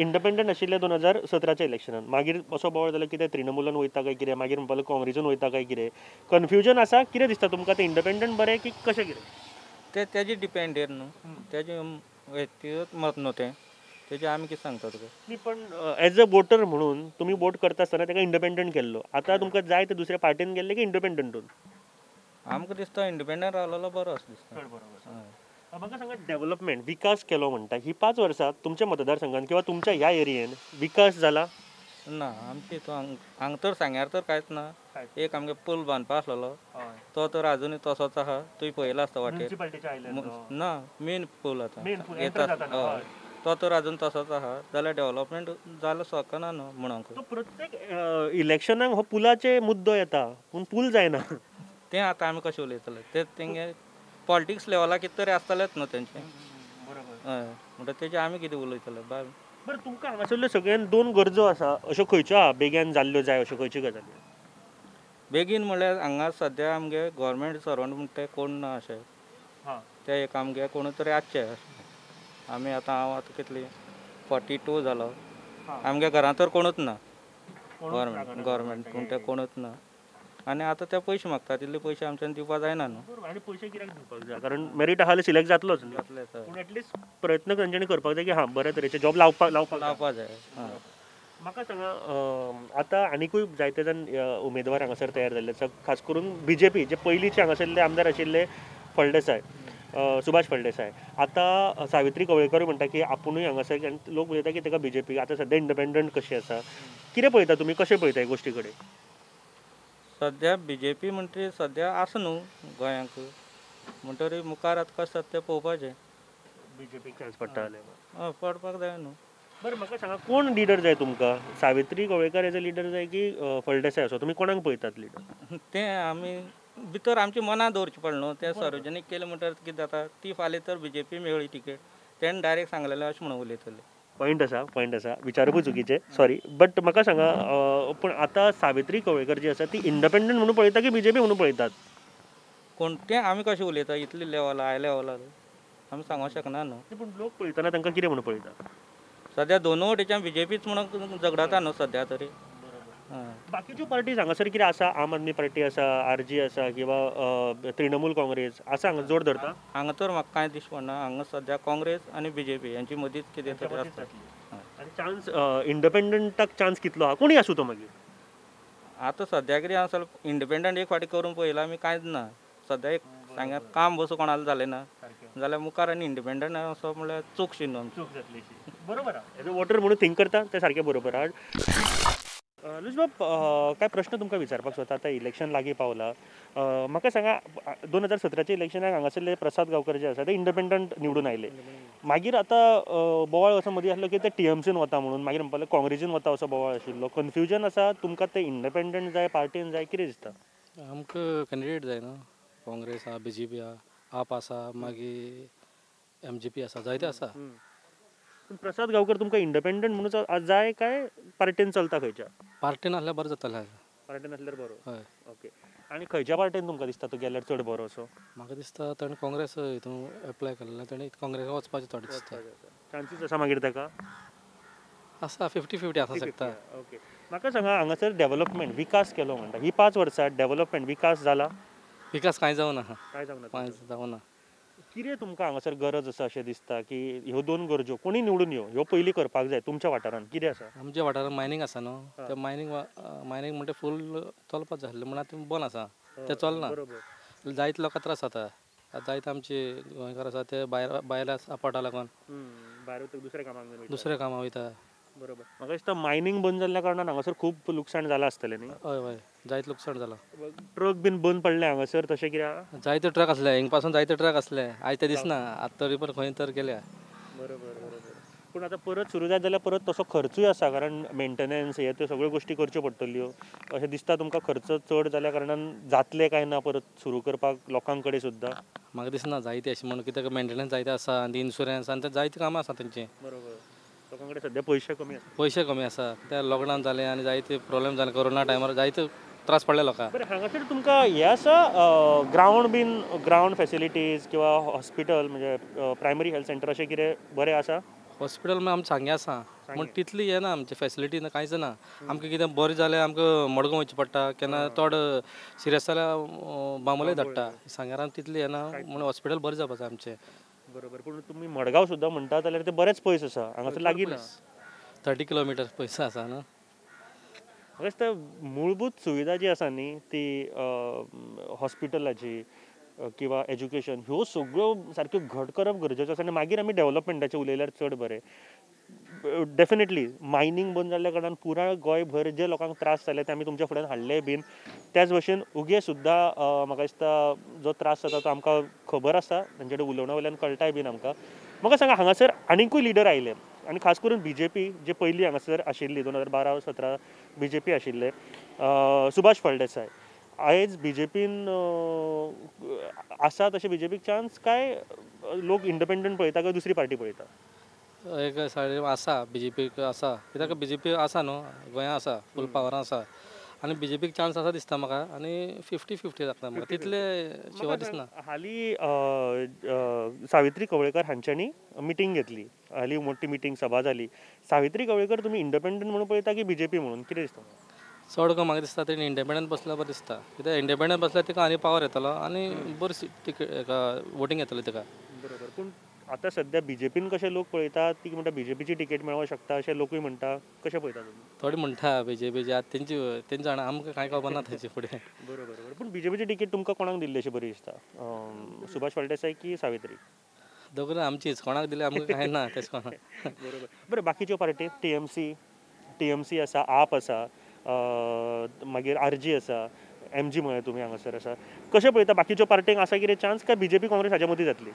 इंडिपेंडंट आशिल्ले 2017च्या इलेक्शनान. मागीर असो बोवाळ जालो की ते तृणमुलान वयता काय कितें, मागीर म्हणपाक काँग्रेसीन वयता काय कितें. कन्फ्युजन आसा. कितें दिसता तुमकां, ते इंडिपेंडंट बरें की कशें कितें? ते तेजी डिपेंडेड न्हू, तेजे व्यक्तिगत मत न्हू तें, तेजे आमी कितें सांगता तुका. न्ही पण एज अ वोटर म्हणून तुमी वोट करता आसतना ताका इंडिपेंडंट केल्लो. आतां तुमकां जाय ते दुसऱ्या पार्टीन गेल्ले की इंडिपेंडंटून? आमकां दिसता इंडिपेंडंट रावलेलो बरो असो दिसता. म्हाका सांगा, डेव्हलपमेंट विकास केलो म्हणटा, ही 5 वर्सां तुमच्या मतदारसंघात किंवा तुमच्या ह्या एरियेन विकास जाला? ना आमचे तो हांगा तर सांग्यार तर कांयच ना. एक आमगे पूल बांदपा आसलेलो, तो तर अजुनूय तसोच आहा. तुवें पळयला आसता वाटेर ना, मेन पूल आतां येता तो तर अजून तसोच आहा. जाल्यार डेव्हलपमेंट जालो सकना न्हू म्हणूंक. प्रत्येक इलेक्शनाक हो पुलाचे मुद्दो येता, पूण पूल जायना. तें आतां आमी कशें उलयतले, ते तेंगे पॉलिटिक्स लेवलाक कितें तरी आसतलेच न्हू तेंचे. हय म्हणटा तेजे आमी कितें उलयतले बाय. बरं, तुमकां हांगासरल्यो सगळ्यान 2 गरजो आसा, अश्यो खंयच्यो आहा बेगीन जाल्ल्यो जाय अश्यो खंयच्यो गजाली? बेगीन म्हळ्यार हांगा सद्या आमगे गव्हर्मेंट सर्वंट म्हणटा ते कोण ना अशें. ते एक आमगे कोण तरी आसचे. आमी आतां हांव आतां कितली 42 जालो, आमगे घरां तर कोणूच ना गव्हर्मेंट पूण ते कोणूच ना. आनी आतां ते पयशे मागता, तितले पयशे आमच्यान दिवपा जायना न्हू. आनी पयशे कित्याक दिवपाक जाय? कारण मेरीट आहा जाल्यार सिलेक्ट जातलोच न्ही. पूण एटलिस्ट प्रयत्न तेंच्यांनी करपाक जाय की हां बऱ्या तरेचे जॉब लावपाक जाय. म्हाका सांगा, आतां आनिकूय जायते जाण उमेदवार हांगासर तयार जाल्ले आसा, खास करून BJP जे पयलींचे हांगासरले आमदार आशिल्ले फळदेसाय, सुभाष फळदेसाय. आतां सावित्री कवळेकर म्हणटा की आपुणूय हांगासर, लोक उलयता की ताका BJP आतां सद्या इंडिपेंडंट कशी आसा. कितें पळयता तुमी, कशें पळयता ह्या गोश्टी कडेन? सद्या BJP म्हणटा सद्या आसा न्हू गोंयांक, म्हणटरी मुखार आतां कशें जाता तें पळोवपाचें. BJPक चान्स पडटा जाल्यार पडपाक जाय न्हू. बरं, म्हाका सांगा, कोण लिडर जाय तुमकां? Savitri Kavlekar as a leader जाय की फळदेसाय असो? तुमी कोणाक पळयतात लिडर? तें आमी भितर आमच्या मनां दवरचें पडलें न्हू. तें सार्वजनीक केलें म्हणल्यार कितें जाता, ती फाल्यां तर BJP मेळ्ळी तिकेट, तेणें डायरेक्ट सांगलेलें अशें म्हणून उलयतले. पॉयंट आसा, विचारपूय चुकीचें, सॉरी. बट म्हाका सांगा, पूण आतां सावित्री कवळेकर जी आसा ती इंडिपेंडंट म्हणून पळयता की BJP म्हणून पळयतात? कोण तें आमी कशें उलयता, इतली लेवल हाय लेवलार आमी सांगूंक शकना न्हू. पूण लोक पळयतना तांकां कितें म्हणून पळयता? सद्या दोनूय वटेच्यान BJPच म्हणून झगडता न्हू सद्या तरी. बाकीच्यो पार्टीज हांगासर कितें आसा? आम आदमी पार्टी आसा, RG आसा, किंवा तृणमूल काँग्रेस आसा हांगा जोड धरता? हांगा तर म्हाका कांय दिश्ट पडना. हांगा सद्या काँग्रेस आनी BJP यांची मदींच कितें तरी आसता. आनी चान्स इंडिपेंडंटाक चान्स कितलो आहा? कोणूय आसूं तो मागीर? आतां सद्या कितें आसा, इंडिपेंडंट एक फावटी करून पळयला आमी, कांयच ना सद्या. एक सांग्यार काम बसूं कोणालें जालें ना जाल्यार मुखार आनी इंडिपेंडंट असो म्हणल्यार चूकशी न्हू. चूक जातली. बरोबर आहा, एज अ वोटर म्हणून थिंक करता तें सारकें बरोबर आहा. लुजबाब, काय प्रश्न तुमकां विचारपाक सोदता. आतां इलेक्शन लागीं पावलां. म्हाका सांगा, 2017च्या इलेक्शनाक हांगासरले प्रसाद गांवकर जे आसा ते इंडिपेंडंट निवडून आयले. मागीर आतां बोवाळ असो मदीं आसलो की ते TMCन वता म्हणून, मागीर म्हणपाक काँग्रेसीन वता असो बोवाळ आशिल्लो. कन्फ्युजन आसा तुमकां, ते इंडिपेंडंट जाय, पार्टीन जाय, कितें दिसता? आमकां कॅन्डिडेट जाय न्हू. काँग्रेस आहा, BJP आहा, आप आसा, मागीर MGP आसा, जायते आसा. पूण प्रसाद गांवकर तुमकां इंडिपेंडंट म्हणून जाय काय पार्टीन चलता? खंयच्या पार्टीन आसल्यार बरें जातालें. पार्टीन आसल्यार बरो. हय. ओके. आनी खंयच्या पार्टीन तुमकां दिसता तो गेल्यार चड बरो असो? म्हाका दिसता ताणें काँग्रेस हितून एप्लाय केल्लें, ताणें काँग्रेस वचपाचें थोडें दिसता. चान्सीस आसा मागीर ताका? आसा 50-50 आसा शकता. ओके. म्हाका सांगा हांगासर डेव्हलपमेंट विकास केलो म्हणटा ही 5 वर्सां डेव्हलपमेंट विकास जाला विकास कांय जावना. काय जावना कांय जावना. कितें तुमकां हांगासर गरज आसा अशें दिसता की ह्यो 2 गरजो कोणी निवडून ह्यो पयलीं करपाक जाय तुमच्या वाठारांत कितें आसा आमच्या वाठारांत मायनींग आसा न्हू. ते मायनींग म्हणटा फूल चलपाक जाय आसलें म्हण आतां बंद आसा. ते चलना. बरोबर जायते लोकांक त्रास जाता. जायते आमचे गोंयकार आसा ते भायल्या सापडटा लागून भायर दुसऱ्या कामाक बीन वयता. दुसऱ्या कामां वयता. बरोबर म्हाका दिसता मायनींग बंद जाल्ल्या कारणान हांगासर खूब लुकसाण जालां आसतलें न्ही हय हय जायते लुकसाण जाला. ट्रक बीन बंद पडले हांगासर तशें कित्याक जायते ट्रक असले हिंग पासून जायते ट्रक असले आयज ते दिसना आतां तरी पण खंय तर गेल्या. बरोबर बरोबर पूण आतां परत सुरू जायत जाल्यार परत तसो खर्चूय आसा कारण मेंटेनन्स हे त्यो सगळ्यो गोश्टी करच्यो पडटल्यो अशें दिसता तुमकां खर्च चड जाल्या कारणान जातले काय ना परत सुरू करपाक लोकां कडेन सुद्दां म्हाका दिसना जायते अशें म्हणून कित्याक मेंटेनन्स जायते आसा आनी इन्शुरन्स आनी ते जायती कामां आसा तेंची. बरोबर लोकां कडेन सद्या पयशे कमी आसा पयशे कमी आसा कित्याक लॉकडावन जालें आनी जायते प्रॉब्लेम जाले कोरोना टायमार जायते त्रास पडले लोकांक. बरें हांगासर तुमकां हें आसा ग्रावंड फेसिलिटीज किंवा हॉस्पिटल म्हणजे प्रायमरी हेल्थ सेंटर अशें कितें बरें आसा हॉस्पिटल आमचें सांगे आसा पूण तितली हें ना आमचे फेसिलिटी कांयच ना. आमकां कितें बरें जालें आमकां मडगांव वयचें पडटा केन्ना चड सिरियस जाल्यार बांबोळे धाडटा सांग्यार तितली हें ना म्हणून हॉस्पिटल बरें जावपाक जाय आमचें. बरोबर पूण तुमी मडगांव सुद्दां म्हणटा जाल्यार ते बरेच पयस आसा हांगासर लागीं ना 30 किलोमिटर पयस आसा न्हू. म्हाका दिसता मूलभूत सुविधा जी आसा न्ही ती हॉस्पिटलाची किंवा एज्युकेशन ह्यो सगळ्यो सारक्यो घट करप गरजेचें आसा आनी मागीर आमी डेव्हलपमेंटाचें उलयल्यार चड बरें. डेफिनेटली मायनींग बंद जाल्ल्या कारणान पुराय गोंयभर जे लोकांक त्रास जाले ते आमी तुमच्या फुड्यान हाडले बीन त्याच भशेन उगे सुद्दां म्हाका दिसता जो त्रास जाता तो आमकां खबर आसा तांचे कडेन उलोवणा वयल्यान कळटाय बीन आमकां. म्हाका सांगा हांगासर आनिकूय लिडर आयले आनी खास करून BJP जे पयलीं हांगासर आशिल्ली 2012-17 BJP आशिल्ले सुभाष फळदेसाय आयज BJPन आसा तशें BJPक चान्स काय लोक इंडिपेंडंट पळयता काय दुसरी पार्टी पळयता एक सायडीन आसा BJP आसा कित्याक BJP आसा न्हू गोंयांत आसा फूल पावरान आसा आनी BJPक चान्स आसा दिसता म्हाका आनी 50-50 जाता म्हाका तितले शिवर दिसना. हालीं सावित्री कवळेकर हांच्यांनी मिटींग घेतली हालीं मोठी मिटींग सभा जाली. सावित्री कवळेकर तुमी इंडिपेंडंट म्हणून पळयता की BJP म्हणून कितें दिसता चड करून म्हाका दिसता तेणी इंडिपेंडंट बसल्यार बरें दिसता कित्याक इंडिपेंडंट बसल्यार तिका आनी पावर येतलो आनी बरी वोटींग येतलें तिका. बरोबर पूण आतां सद्या BJPन कशे लोक पळयतात ती म्हणटा BJPची तिकेट मेळोवंक शकता अशें लोकूय म्हणटा कशें पळयता तुमी थोडी म्हणटा BJPची आतां तेंची जाणा आमकां कांय खबर ना तेचे फुडें. बरोबर पूण BJPची तिकेट तुमकां कोणाक दिल्ली अशी बरी दिसता सुभाष फळदेसाय की सावित्री दोगूय आमचीच कोणाक दिली आमकां कांय ना तेश कोणाक. बरोबर बरें बाकीच्यो पार्टी TMC आसा आप आसा मागीर RG आसा MG म्हळ्यार तुमी हांगासर आसा कशें पळयता बाकीच्यो पार्ट्यांक आसा कितें चान्स काय BJP काँग्रेस हाच्या मदीं जातली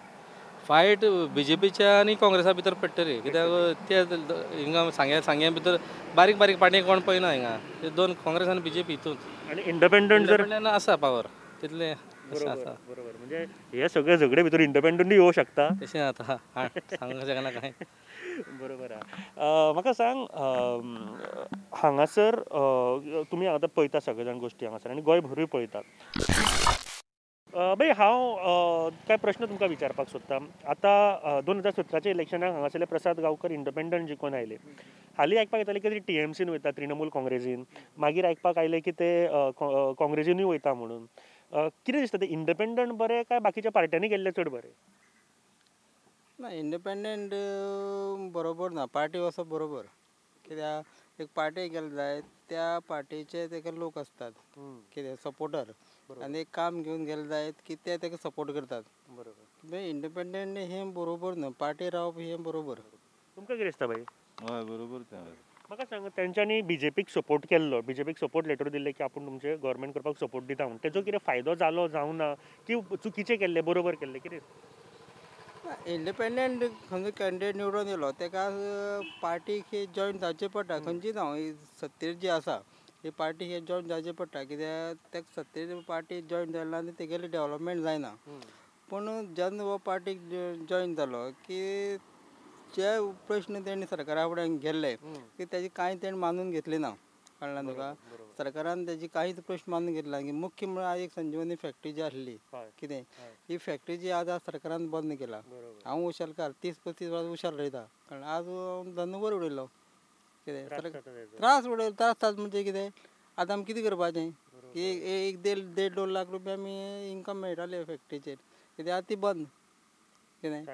फायट BJPच्या आनी काँग्रेसा भितर पडटली कित्याक ते हिंगा सांग्या भितर बारीक बारीक पार्टी कोण पळयना हिंगा ते दोन काँग्रेस आनी BJP हितूंच आनी इंडिपेंडंट जर आसा पावर तितले बरोबर बरोबर म्हणजे हे सगळे झगडे भितर इंडिपेंडंटूय येवं शकता तशें आतां सांगूंक शकना कांय. बरोबर आहा म्हाका सांग हांगासर तुमी आतां पळयता सगळे जाण गोश्टी हांगासर आनी गोंयभरूय पळयतात भाई हांव कांय प्रश्न तुमकां विचारपाक सोदतां आतां 2017च्या इलेक्शनाक हांगासरले प्रसाद गांवकर इंडिपेंडंट जिखून आयले हालीं आयकपाक येतालें की ते TMCन वयता तृणमूल काँग्रेसीन मागीर आयकपाक आयलें की ते काँग्रेसीनूय वयता म्हणून कितें दिसता ते इंडिपेंडंट बरें काय बाकीच्या पार्ट्यांनी गेल्ले चड बरें ना इंडिपेंडंट बरोबर ना पार्टी वचप बरोबर कित्याक एक पार्टी गेले जाय त्या पार्टीचे तेका लोक असतात कितें सपोर्टर आनी एक काम घेवन गेले जायत की ते तेका सपोर्ट करतात. बरोबर इंडिपेंडंट हें बरोबर न्हू पार्टी रावप हें बरोबर. तुमकां कितें दिसता भाई हय बरोबर म्हाका सांग तेंच्यांनी BJPक सपोर्ट केल्लो BJPक सपोर्ट लेटर दिल्ले की आपूण तुमचे गव्हर्मेंट करपाक सपोर्ट दिता म्हणून तेजो कितें फायदो जालो जावं ना की चुकीचें केल्लें बरोबर केल्लें कितें इंडिपेंडंट खंयचो कॅन्डिडेट निवडून येयलो तेका पार्टीक हे जॉयन जावचें पडटा खंयची जावं सत्तेर जी आसा ही पार्टी हे जॉयन जावचें पडटा कित्याक तेका सत्तेर पार्टी जॉयन जालें आनी तेगेलें डेवलपमेंट जायना पूण जेन्ना हो पार्टीक जॉयन जालो की जे प्रश्न तेणी सरकारा फुड्यान गेल्ले की तेजी कांय तेणी मानून घेतली ना कळ्ळें तुका सरकारान तेजी कांयच प्रश्न मानून घेतला की मुख्य म्हळ्यार एक संजीवनी फॅक्टरी जी आसली कितें ही फॅक्टरी जी आज सरकारान बंद केला हांव उशेलकार 30-35 वर्सां उशेल रोयता कारण आज धंदो बरो उडयलो कितें त्रास उडयले त्रास जाता म्हणजे कितें आतां आमी कितें करपाचें की एक 1.5-2 लाख रुपया आमी इन्कम मेळटाले फॅक्ट्रीचेर कित्याक आतां ती बंद कितें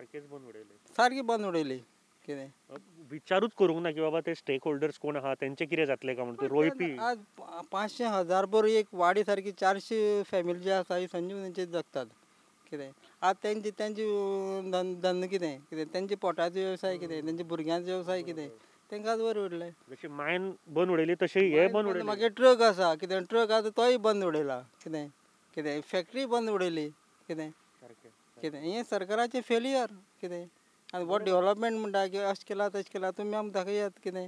सारकी बंद उडयली कितें विचारूच करूंक ना की बाबा ते स्टेक होल्डर्स कोण आहा तेंचे कितें जातलें काय म्हणून रोयपी आज 500,000 भर एक वाडी सारकी 400 फॅमिली जी आसा ही संजीवनीचेर जगतात कितें आज तेंची धंदो कितें कितें तेंचे पोटाचो वेवसाय कितें तेंच्या भुरग्यांचो वेवसाय कितें तेंकां आज बरें उरलें जशी मायन बंद उडयली तशी हे बंद उडयली मागीर ट्रक आसा कितें ट्रक आसा तोय बंद उडयला कितें कितें फॅक्टरी बंद उडयली कितें कितें हें सरकाराचें फेलियर कितें आनी हो डेव्हलपमेंट म्हणटा की अशें केला तशें केला तुमी आमकां दाखयात कितें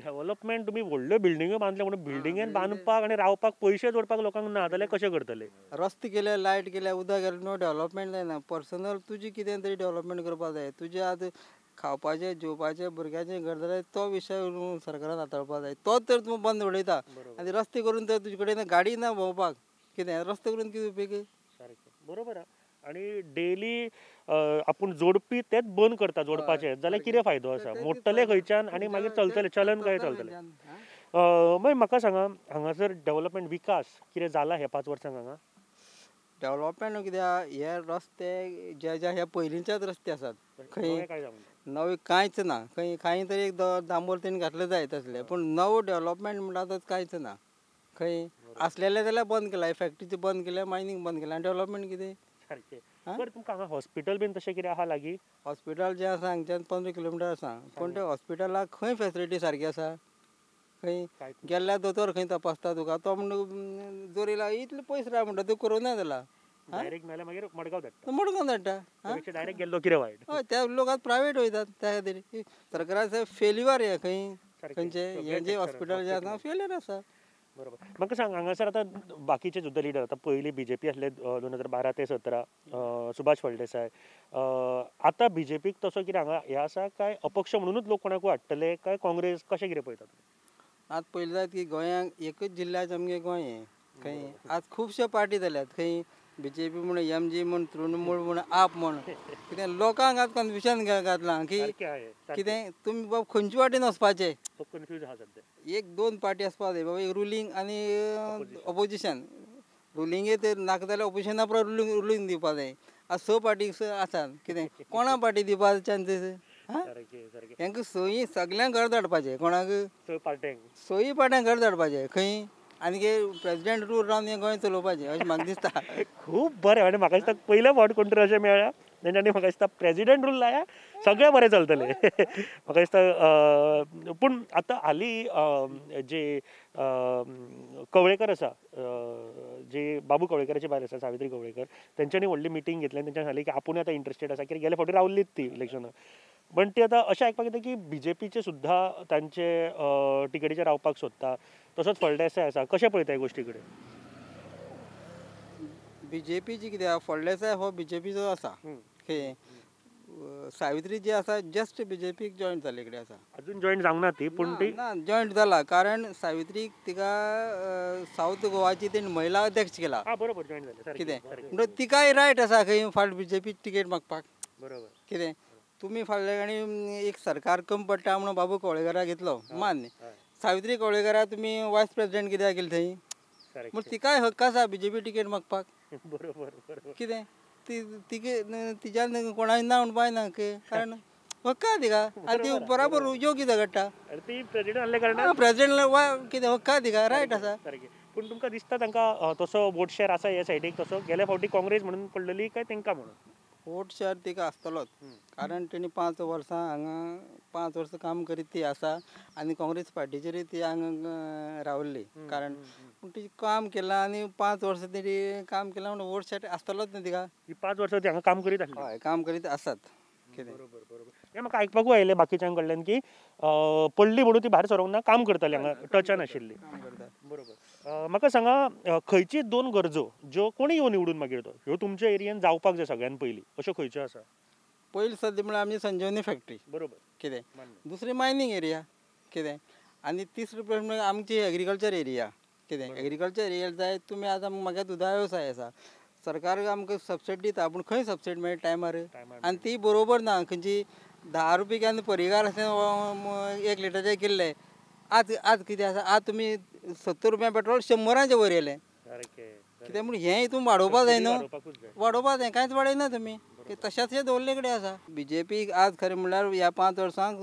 डेव्हलपमेंट तुमी व्हडल्यो बिल्डिंग्यो बांदल्या म्हणून बिल्डिंगेन बांदपाक आनी रावपाक पयशे जोडपाक लोकांक ना जाल्यार कशें करतले रस्ते केले लायट केल्या उदक गेलें नो डेव्हलपमेंट जायना पर्सनल तुजी कितें तरी डेव्हलपमेंट करपाक जाय तुजें आतां खावपाचें जेवपाचें भुरग्यांचें घर जाल्यार तो विशय सरकारान हाताळपाक जाय तोच तर तूं बंद उडयता आनी रस्ते करून तर तुजे कडेन गाडी ना भोंवपाक कितें रस्ते करून कितें उपेग बरोबर आनी डेली आपूण जोडपी तेच बंद करता जोडपाचे जाल्यार कितें फायदो आसा मोडटले खंयच्यान आनी मागीर चलतले चलन काय चलतलें मागीर म्हाका सांगा हांगासर डेव्हलपमेंट विकास कितें जाला हे 5 वर्सांक हांगा डेव्हलपमेंट कित्याक हे रस्ते जे हे पयलींचेच रस्ते आसात खंय नवे कांयच ना खंय कांय तरी एक दांबोर तेणी घातले जाय तसले पूण नवो डेव्हलपमेंट म्हणटा तो कांयच ना खंय असलेले जाल्यार बंद केला फॅक्टरीचे बंद केल्या मायनींग बंद केल्या आनी डेव्हलपमेंट कितें सारकें बरें तुमकां हांगा हॉस्पिटल बीन तशें कितें आहा लागीं हॉस्पिटल जें आसा हांगच्यान 15 किलोमिटर आसा पूण त्या हॉस्पिटलाक खंय फॅसिलिटी सारकी आसा खंय गेल्यार दोतोर खंय तपासता तुका तो म्हणटा जोर येयला इतले पयस राव म्हणटा तूं कोरोना जाला डायरेक्ट नाल्यार मागीर मडगांव धाडटा मडगांव धाडटा डायरेक्ट गेल्लो कितें वायट हय त्या लोक आतां प्रायवेट वयतात त्या खातीर सरकाराचो फेल्युअर हे खंय खंयचे हे जे हॉस्पिटल जे आसा फेल्युअर आसा बरोबर म्हाका सांग हांगासर आतां बाकीचे सुद्दां लिडर आतां पयलीं BJP आसले 2012 ते 17 सुभाष फळदेसाय आतां BJPक तसो कितें हांगा हे आसा काय अपक्ष म्हणूनच लोक कोणाकूय हाडटले काय काँग्रेस कशें कितें पळयतात आतां पयलीं जायत की गोंयांक एकच जिल्ल्याचें आमगे गोंय हें खंय आज खुबश्यो पार्टी जाल्यात खंय BJP म्हण MG म्हण तृणमूल म्हण आप म्हण कितें लोकांक आतां कन्फ्युजन घातलां की कितें तुमी बाबा खंयचे वाटेन वचपाचें कन्फ्यूज आहा सद्या 1-2 पार्टी आसपाक जाय बाबा एक रुलींग आनी ऑपोजिशन रुलींगे तर नाका जाल्यार ऑपोजिशना परस रुलींग दिवपाक जाय आज 6 पार्टी आसात कितें कोणा पार्टी दिवपाक चान्सीस हांकां सोयी सगळ्यांक घर धाडपाचें कोणाक 6 पार्ट्यांक घर धाडपाचें खंय आनी प्रेसिडेंट रूल रावन हें गोंय चलोवपाचें अशें म्हाका दिसता खूब बरें आनी म्हाका दिसता पयले फावट कोण तरी अशें मेळ्ळा तेंच्यांनी म्हाका दिसता प्रेसिडेंट रूल लाया सगळें बरें चलतलें म्हाका दिसता पूण आतां हालीं जे कवळेकर आसा जे बाबू कवळेकराची बायल आसा सावित्री कवळेकर तेंच्यांनी व्हडली मिटींग घेतली आनी तेंच्यांनी सांगलें की आपूण आतां इंट्रस्टेड आसा कित्याक गेल्या फावटी रावल्लीच ती इलेक्शनाक पण ती आतां अशें आयकपाक येता की BJPचे सुद्दां तांचे टिकेटीचेर रावपाक सोदता तसोच फळदेसाय आसा कशें पळयता ह्या गोश्टी कडेन BJPची कित्याक फळदेसाय हो BJPचो आसा खंय सावित्री जी आसा जस्ट BJPक जॉयन जाल्ले कडेन आसा अजून जॉयन जावंक ना ती पूण ती ना जॉयन जाला कारण सावित्रीक तिका सावथ गोवाची तेणी महिला अध्यक्ष केला बरोबर जॉयन जाले कितें म्हणटच तिकाय रायट आसा खंय फाटली BJP तिकेट मागपाक बरोबर कितें तुमी फाटल्या आनी एक सरकार कमी पडटा म्हणून बाबू कवळेकरा घेतलो मान्य सावित्री कवळेकरा तुमी वायस प्रेसिडेंट कित्याक केलें थंय पूण तिकाय हक्क आसा BJP तिकेट मागपाक बरोबर कितें तिच्यान कोणाय ना म्हणपाक ना कारण हक्क आहा तिका आनी ती बराबर योग्य झगडटा ती प्रेसिडेंट आसले कारणान प्रेसिडेंट कितें हक्क आहा तिका रायट आसा पूण तुमकां दिसता तांकां तसो वोट शेअर आसा ह्या सायडीक तसो गेल्या फावटी काँग्रेस म्हणून पडलेली काय तेंकां म्हणून वोट शेअर तिका आसतलोच कारण तेणी 5 वर्सां हांगा 5 वर्सां काम करीत ती आसा आनी काँग्रेस पार्टीचेरूय ती हांगा रावल्ली कारण पूण तिची काम केलां आनी 5 वर्सां तेणी काम केलां म्हणून वोट शेअर आसतलोच न्ही तिका ही 5 वर्सां ती हांगा काम करीत आसली हय काम करीत आसात कितें बरोबर हें म्हाका आयकपाकूय आयलें बाकीच्यां कडल्यान की पडली म्हणून ती भायर सरोंक ना काम करताली हांगा टचान आशिल्ली बरोबर म्हाका सांगा खंयची 2 गरजो ज्यो कोणी येवन निवडून मागीर तो ह्यो तुमच्या एरियेन जावपाक जाय सगळ्यान पयलीं अश्यो खंयच्यो आसा पयली सद्या म्हळ्यार आमची संजीवनी फॅक्टरी बरोबर कितें दुसरी मायनींग एरिया कितें आनी तिसरी प्रश्न म्हळ्यार आमची एग्रीकल्चर एरिया कितें एग्रीकल्चर एरिया जाय तुमी आतां म्हाका दुदा वेवसाय आसा सरकार आमकां सबसिडी दिता पूण खंय सबसिडी मेळटा टायमार आनी ती बरोबर ना खंयची 10 रुपया परिगार 1 लिटराचे केल्ले आज कितें आसा आज तुमी 70 रुपया पेट्रोल 100रांचे वयर येयलें कित्याक म्हण हें हितून वाडोवपा जाय न्हू वाडोवपा जाय कांयच वाडयना तुमी तशेंच हे दवरले कडेन आसा बीजेपीक आज खरें म्हणल्यार ह्या 5 वर्सांक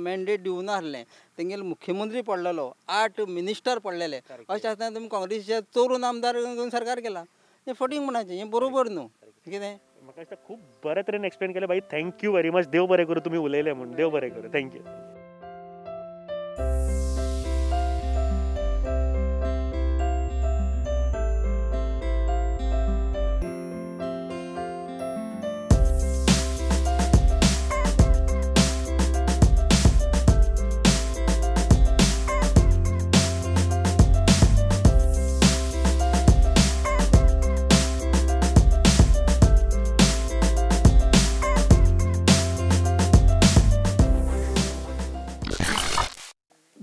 मॅन्डेट दिवना आसलें तेंगेलो मुख्यमंत्री पडलेलो 8 मिनिस्टर पडलेले अशें आसतना तुमी काँग्रेसीचे चोरून आमदार घेवन सरकार केला हें फटींग म्हणाचें हें बरोबर न्हू कितें म्हाका दिसता खूब बऱ्या तरेन एक्सप्लेन केलें भाई थँक्यू व्हेरी मच देव बरें करूं तुमी उलयले म्हणून देव बरें करूं थँक्यू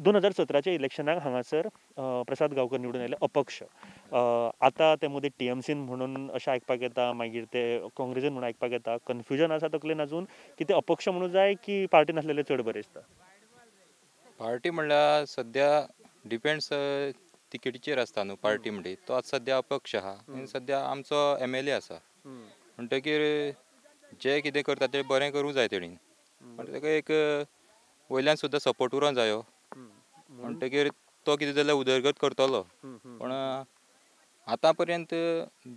2017च्या इलेक्शनाक हांगासर प्रसाद गांवकर निवडून आयले अपक्ष आतां ते मदीं TMCन म्हणून अशें आयकपाक येता मागीर ते काँग्रेसीन म्हणून आयकपाक येता कन्फ्युजन आसा तकलेन अजून की ते अपक्ष म्हणून जाय की पार्टीन आसलेले चड बरें दिसता पार्टी म्हणल्यार सद्या डिपेंड्स तिकेटीचेर आसता न्हू पार्टी म्हणजे तो आतां सद्या अपक्ष आहा सद्या आमचो MLA आसा म्हणटकीर जे कितें करता तें बरें करूं जाय तेणीन ताका एक वयल्यान सुद्दां सपोर्ट उरोंक जायो म्हणटकीर तो कितें जाल्यार उदरगत करतलो पण आतां पर्यंत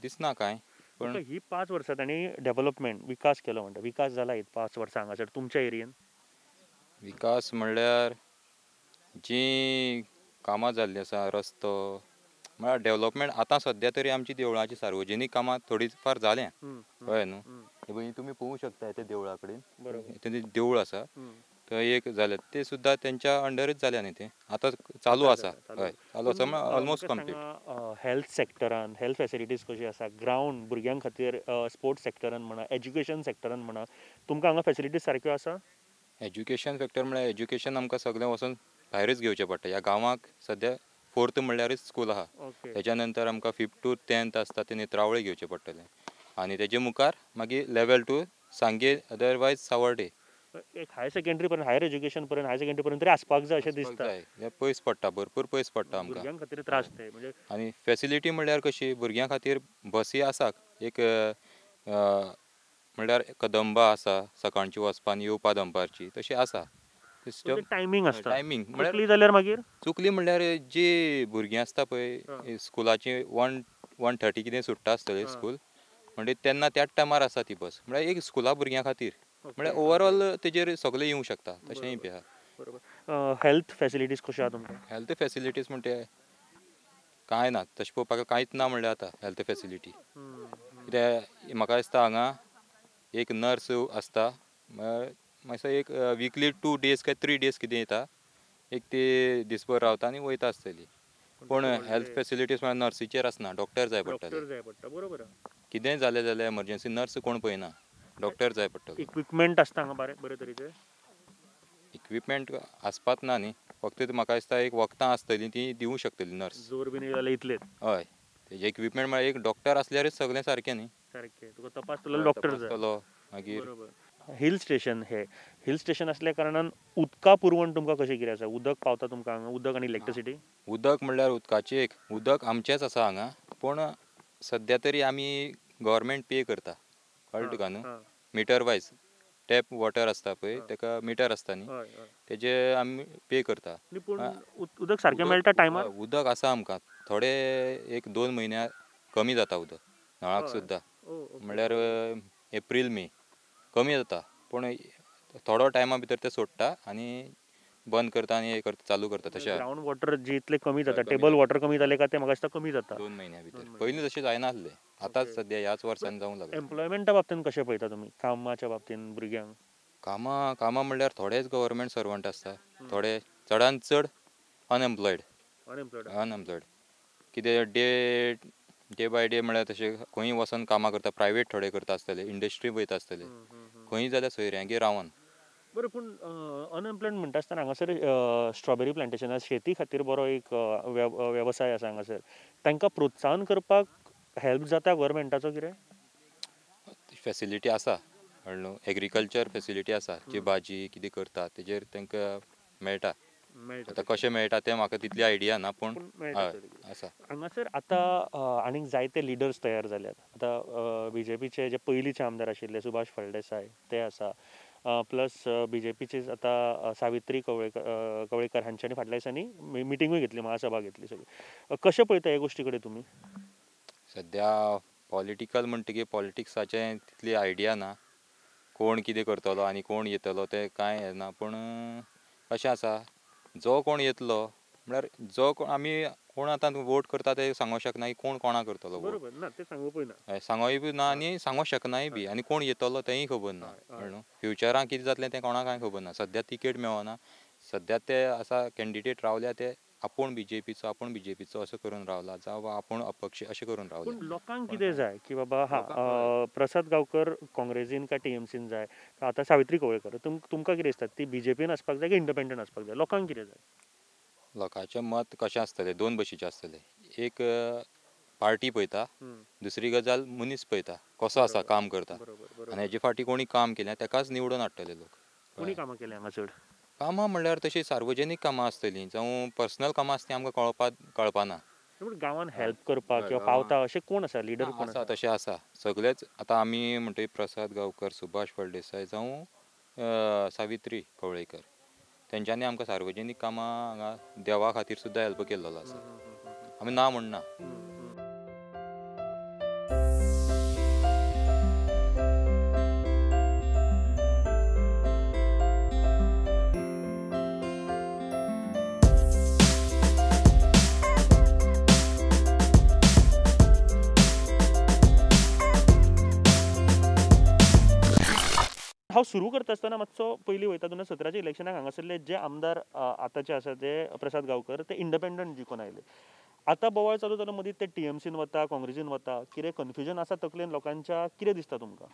दिसना कांय पण ही 5 वर्सां तांणी डेव्हलपमेंट विकास केलो म्हणटा विकास जाला ही 5 वर्सां हांगासर तुमच्या एरियेन विकास म्हणल्यार जी कामां जाल्ली आसा रस्तो म्हळ्यार डेव्हलपमेंट आतां सद्या तरी आमची देवळांची सार्वजनीक कामां थोडी फार जाल्या कळ्ळें न्हू तुमी पळोवंक शकता ते देवळा कडेन देवूळ आसा थंय एक जालें ते सुद्दां तेंच्या अंडरच जाल्या न्ही तें आतां चालू आसा हय चालू आसा म्हळ्यार ऑलमोस्ट कंप्लीट हेल्थ सेक्टरान हेल्थ फेसिलिटीज कशी आसा ग्रावंड भुरग्यां खातीर स्पोर्ट्स सेक्टरान म्हणा एज्युकेशन सेक्टरान म्हणा तुमकां हांगा फेसिलिटीज सारक्यो आसा एज्युकेशन फॅक्टर म्हळ्यार एज्युकेशन आमकां सगळें वचून भायरच घेवचें पडटा ह्या गांवांक सद्या 4th म्हणल्यारच स्कूल आहा तेच्या नंतर आमकां 5th to 10th आसता ते नेत्रावळे घेवचें पडटलें आनी तेजे मुखार मागीर लेवल 2 सांगे अदरवायज सावर्डे एक हायर सेकंडरी पर्यंत हायर एज्युकेशन पर्यंत हायर सेकंडरी पर्यंत तरी आसपाक जाय अशें दिसता हें पयस पडटा भरपूर पयस पडटा आमकां भुरग्यां खातीर त्रास ते म्हणजे आनी फेसिलिटी म्हणल्यार कशी भुरग्यां खातीर बसी आसा एक म्हणल्यार कदंबा आसा सकाळची वचपा आनी येवपा दनपारची तशी आसा सिस्टम टायमींग आसता टायमींग म्हळ्यार जाल्यार मागीर चुकली म्हणल्यार जी भुरगीं आसता पळय स्कुलाची 1:30 कितें सुट्टा आसतली स्कूल म्हणजे तेन्ना त्याच टायमार आसा ती बस म्हळ्यार एक स्कुला भुरग्यां खातीर म्हळ्यार ओवरऑल तेजेर सगळे येवंक शकता तशेंय बी आहा बरोबर हेल्थ फेसिलिटीज कश्यो आहा तुमकां हेल्थ फेसिलिटीज म्हणटे कांय ना तशें पळोवपाक कांयच ना म्हणल्यार आतां हेल्थ फेसिलिटी कित्याक म्हाका दिसता हांगा एक नर्स आसता मातसो एक विकली 2 days काय 3 days कितें येता एक ती दिसभर रावता आनी वयता आसतली पूण हेल्थ फेसिलिटीज म्हळ्यार नर्सीचेर आसना डॉक्टर जाय पडटले बरोबर कितेंय जालें जाल्यार एमर्जन्सी नर्स कोण पळयना डॉक्टर जाय पडटलो इक्विपमेंट आसता हांगा बरे तरेचे इक्विपमेंट आसपाक ना न्ही फक्त म्हाका दिसता एक वखदां आसतलीं ती दिवंक शकतली नर्स जोर बी जाल्यार इतलेच हय तेजे इक्विपमेंट म्हळ्यार एक डॉक्टर आसल्यारच सगळें सारकें न्ही सारकें तुका तपासतलो डॉक्टर जाय मागीर हिल स्टेशन हे हिल स्टेशन असल्या कारणान उदका पुरवण तुमकां कशें कितें आसा उदक पावता तुमकां हांगा उदक आनी इलेक्ट्रिसिटी उदक म्हणल्यार उदकाची एक उदक आमचेंच आसा हांगा पूण सद्या तरी आमी गव्हर्मेंट पे करता कळ्ळें तुका न्हू मिटर वायज टॅप वॉटर आसता पळय ताका मिटर आसता न्ही तेजे आमी पे करता उदक सारकें मेळटा टायमार उदक आसा आमकां थोडे एक 2 म्हयन्या कमी जाता उदक नळाक सुद्दां म्हणल्यार एप्रील मे कमी जाता पूण थोडो टायमा भितर ते सोडटा आनी बंद करता आनी हे करता चालू करता तशें ग्रावंड वॉटर जितले कमी जाता टेबल वॉटर कमी जाले काय ते म्हाका दिसता कमी जाता 2 म्हयन्या भितर पयलीं तशें जायना आसलें आतांच सद्या ह्याच वर्सान जावंक लागलें एम्प्लॉयमेंटा बाबतींत कशें पळयता तुमी कामाच्या बाबतींत भुरग्यांक कामां म्हणल्यार थोडेच गव्हर्मेंट सर्वंट आसता थोडे चडांत चड अनएम्प्लॉयड कितें डे बाय डे म्हळ्यार तशें खंय वचून कामां करता प्रायवेट थोडे करता आसतले इंडस्ट्री वयता आसतले खंय जाल्यार सोयऱ्यांगेर रावन बरें पूण अनएम्प्लॉयड म्हणटा आसतना हांगासर स्ट्रॉबेरी प्लांटेशन शेती खातीर बरो एक वेवसाय आसा हांगासर तांकां प्रोत्साहन करपाक हेल्प जाता गव्हर्मेंटाचो कितें फेसिलिटी आसा कळ्ळें न्हू एग्रीकल्चर फेसिलिटी आसा जी भाजी कितें करता तेजेर तांकां मेळटा आता कशें मेळटा तें म्हाका तितली आयडिया ना पूण हय आसा. हांगासर आतां आनीक जायते लिडर्स तयार जाल्यात. आतां BJPचे जे पयलींचे आमदार आशिल्ले सुभाष फळदेसाय ते आसा, प्लस BJPचेच आतां सावित्री कवळेकर हांच्यांनी फाटल्या दिसांनी मिटिंगूय घेतली, महासभा घेतली सगळी. कशें पळयता हे गोश्टी कडेन तुमी? सद्या पॉलिटिकल म्हणटकीर पॉलिटिक्साचें तितली आयडिया ना, कोण कितें करतलो आनी कोण येतलो तें कांय येना. पूण अशें आसा, जो कोण येतलो म्हळ्यार जो कोण आमी कोण आतां वोट करता ते सांगूंक शकना की कोण कोणाक करतलो वोट. बरोबर ना, ते सांगूंकूय ना. सांगोय बी ना आनी सांगूंक शकनाय बी, आनी कोण येतलो तेंय खबर ना. न्हू फ्युचरान कितें जातलें तें कोणाक कांय खबर ना. सद्या तिकेट मेळना, सद्या ते आसा कॅन्डिडेट रावल्या ते आपूण बीजेपीचो असो करून रावला, जावं आपूण अपक्ष अशें करून रावला. पूण लोकांक कितें जाय की बाबा प्रसाद गांवकर काँग्रेसीन काय TMCन जाय, आतां सावित्री कवळेकर, तुमकां कितें दिसता, ती BJPन आसपाक जाय की इंडिपेंडंट आसपाक जाय? लोकांक कितें जाय? लोकांचें मत कशें आसतलें, दोन भशेचें आसतलें. एक पार्टी पळयता, दुसरी गजाल मनीस पळयता कसो आसा, काम करता. आनी हेजे फाटीं कोणी काम केलें तेकाच निवडून हाडटले लोक. कोणी कामां केल्या हांगा चड? कामां म्हणल्यार तशीं सार्वजनीक कामां आसतलीं, जावं पर्सनल कामां आसता आमकां कळपाना. पूण गांवांत हेल्प करपाक किंवा पावता अशें कोण आसा, लिडर कोण आसा? तशें आसा सगळेच. आतां आमी म्हणटा प्रसाद गांवकर, सुभाष फळदेसाय जावं सावित्री कवळेकर, तेंच्यांनी आमकां सार्वजनीक कामां हांगा देवा खातीर सुद्दां हेल्प केल्लो आसा. आमी ना म्हणना. हांव सुरू करता आसतना मातसो पयलीं वयता. 2017च्या इलेक्शनाक हांगासरले जे आमदार आतांचे आसा ते प्रसाद गांवकर ते इंडिपेंडंट जिखून आयले. आतां बोवाळ चालू जालो मदीं ते TMCन वता, काँग्रेसीन वता. कितें कन्फ्युजन आसा तकलेन लोकांच्या? कितें दिसता तुमकां?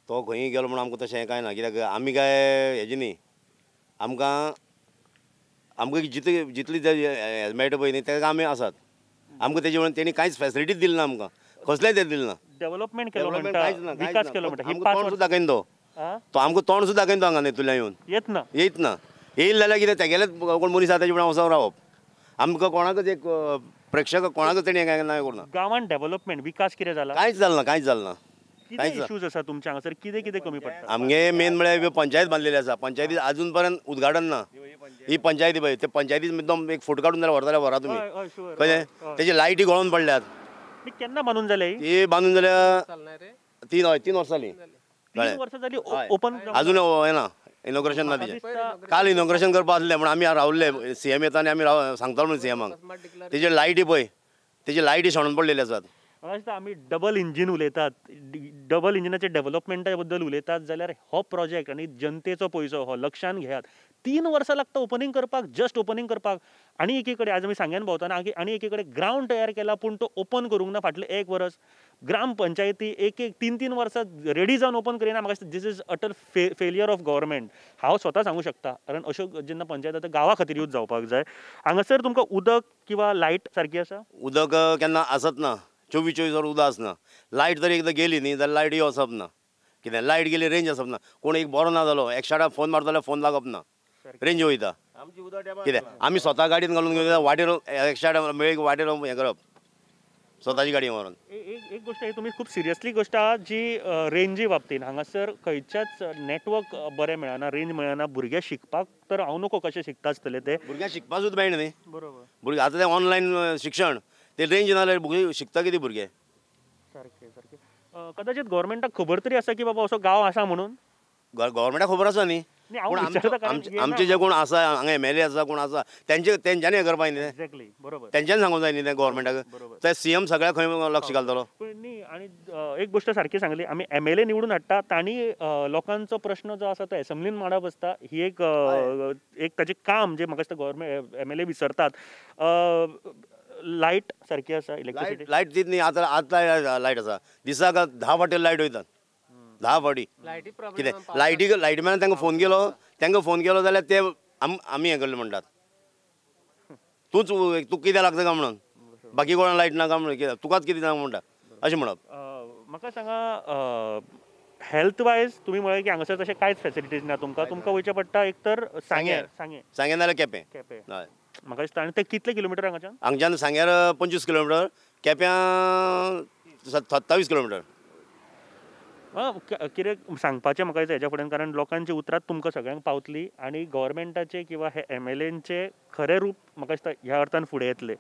तो खंयी गेलो म्हणून आमकां तशें कांय ना, कित्याक आमी काय हेजी न्ही, आमकां जितली मेळटा पळय न्ही तेका आमी आसात. आमकां तेजे म्हणून तेणी कांयच फॅसिलिटीच दिली ना, आमकां कसलेंय ते दिलें ना. डेव्हलपमेंट केलो म्हणटा, विकास केलो म्हणटा, ही 5 तोंड सुद्दां दाखयन तो आमकां तोंड सुद्दां दाखयन तो हांगा नेतुल्या येवन येत ना. येयले जाल्यार कितें तेगेलेच कोण मनीस आसा तेजे म्हणून वचून रावप. आमकां कोणाकच एक प्रेक्षक कोणाकच तेणी कांय करूं ना. गांवांत डेव्हलपमेंट विकास कितें जाला? कांयच जालें ना. कितें इश्यूज आसा तुमच्या हांगासर? कितें कमी पडटा? आमगे मेन म्हळ्यार पंचायत बांदलेली आसा. पंचायतीत अजून पर्यंत उद्घाटन ना. ही पंचायती पळय, ते पंचायतीत एकदम एक फोटो काडून जाल्यार व्हरा तुमी. कळ्ळें? तेजे लायटी गळोवन पडल्यात. केन्ना बांदून जाले? हे बांदून जाल्यार 3 वर्सां जालीं. 3 वर्सां जालीं ओपन अजून येना, इनॉग्रेशन ना तेजें. काल इनॉग्रेशन करपा आसलें म्हण आमी रावल्ले. CM येता आनी आमी सांगतालो म्हणून CMाक. तेजे लायटी पळय, तेजे लायटी सणून पडलेले आसात. म्हाका दिसता आमी डबल इंजीन उलयतात, डबल इंजिनाच्या डेव्हलपमेंटा बद्दल उलयतात जाल्यार हो प्रोजेक्ट आनी जनतेचो पयसो हो लक्षांत घेयात. 3 वर्सां लागता ओपनिंग करपाक, जस्ट ओपनिंग करपाक. आनी एकी कडेन आज आमी सांग्यान भोंवतना आनी एकी कडेन ग्रावंड तयार केला पूण तो ओपन करूंक ना फाटलें 1 वर्स. ग्राम पंचायती 1-3 वर्सां रेडी जावन ओपन करिना. म्हाका दिसता this is utter failure of government. हांव स्वता सांगूं शकता, कारण अश्यो जेन्ना पंचायत आतां गांवा खातीर यूज जावपाक जाय. हांगासर तुमकां उदक किंवा लायट सारकी आसा? उदक केन्ना आसत ना, 24 वर उदक आसना. लायट जर एकदां गेली न्ही जाल्यार लायट वचप ना. कित्याक लायट गेली रेंज आसप ना. कोण एक बरो ना जालो, एकशाटाक फोन मारता जाल्यार फोन लागप ना, रेंज वयता. कित्याक आमी स्वता गाडयेन घालून घेवन वाटेर एकशाट मेळ्ळी वाटेर हें करप स्वताची गाडी व्हरून. एक गोष्ट तुमी खूब सिरियसली गोश्ट आहा जी रेंजी बाबतींत. हांगासर खंयच्याच नेटवर्क बरें मेळना, रेंज मेळना. भुरगे शिकपाक तर हांव नको कशें शिकता आसतले ते. भुरग्यांक शिकपाक सुद्दां मेळना न्ही. बरोबर. भुरगे आतां तें ऑनलायन शिक्षण, ते रेंज ना जाल्यार भुरगे शिकता कितें भुरगे? सारकें. कदाचित गव्हर्मेंटाक खबर तरी आसा की बाबा असो गांव आसा म्हणून? गव्हर्मेंटाक खबर आसा न्ही, पूण आमचे जे कोण आसा हांगा MLA आसा कोण आसा तेंच्यांनी हें करपाक न्ही. एक्झॅक्टली बरोबर. तेंच्यांनी सांगूंक जाय न्ही तें गव्हर्मेंटाक. ते CM सगळ्या खंय लक्ष घालतलो. न्ही आनी एक गोश्ट सारकी सांगली, आमी MLA निवडून हाडटा तांणी लोकांचो प्रश्न जो आसा तो एसेंब्लीन मांडप आसता. ही एक ताजें काम जें म्हाका दिसता गव्हर्मेंट MLA विसरतात. लायट सारकी आसा? इलेक्ट्रिसिटी लायट तीच न्ही. आतां लायट आसा, दिसाक 10 फावटी लायट वयतात. 10 फावटी. कितें लायटी मॅन तांकां फोन केलो जाल्यार ते आमी हें करलें म्हणटात. तूं कितें लागता काय म्हणून, बाकी कोणाक लायट नाका म्हणून तुकाच कितें नाका म्हणटा अशें म्हणप. म्हाका सांगा हेल्थ वायज तुम्ही म्हळें की हांगासर तशें कांयच फॅसिलिटीज ना तुमकां वयचें पडटा एक तर सांगे नाल्यार केपें केपें हय म्हाका दिसता आनी ते कितले किलोमिटर हांगाच्यान हांगच्यान सांग्यार 25 किलोमिटर केप्यां 27 किलोमिटर कितें सांगपाचें म्हाका दिसता हेच्या फुड्यान कारण लोकांची उतरां तुमकां सगळ्यांक पावतली आनी गव्हर्मेंटाचे किंवा हे MLAंचे खरें रूप म्हाका दिसता ह्या अर्थान फुडें येतले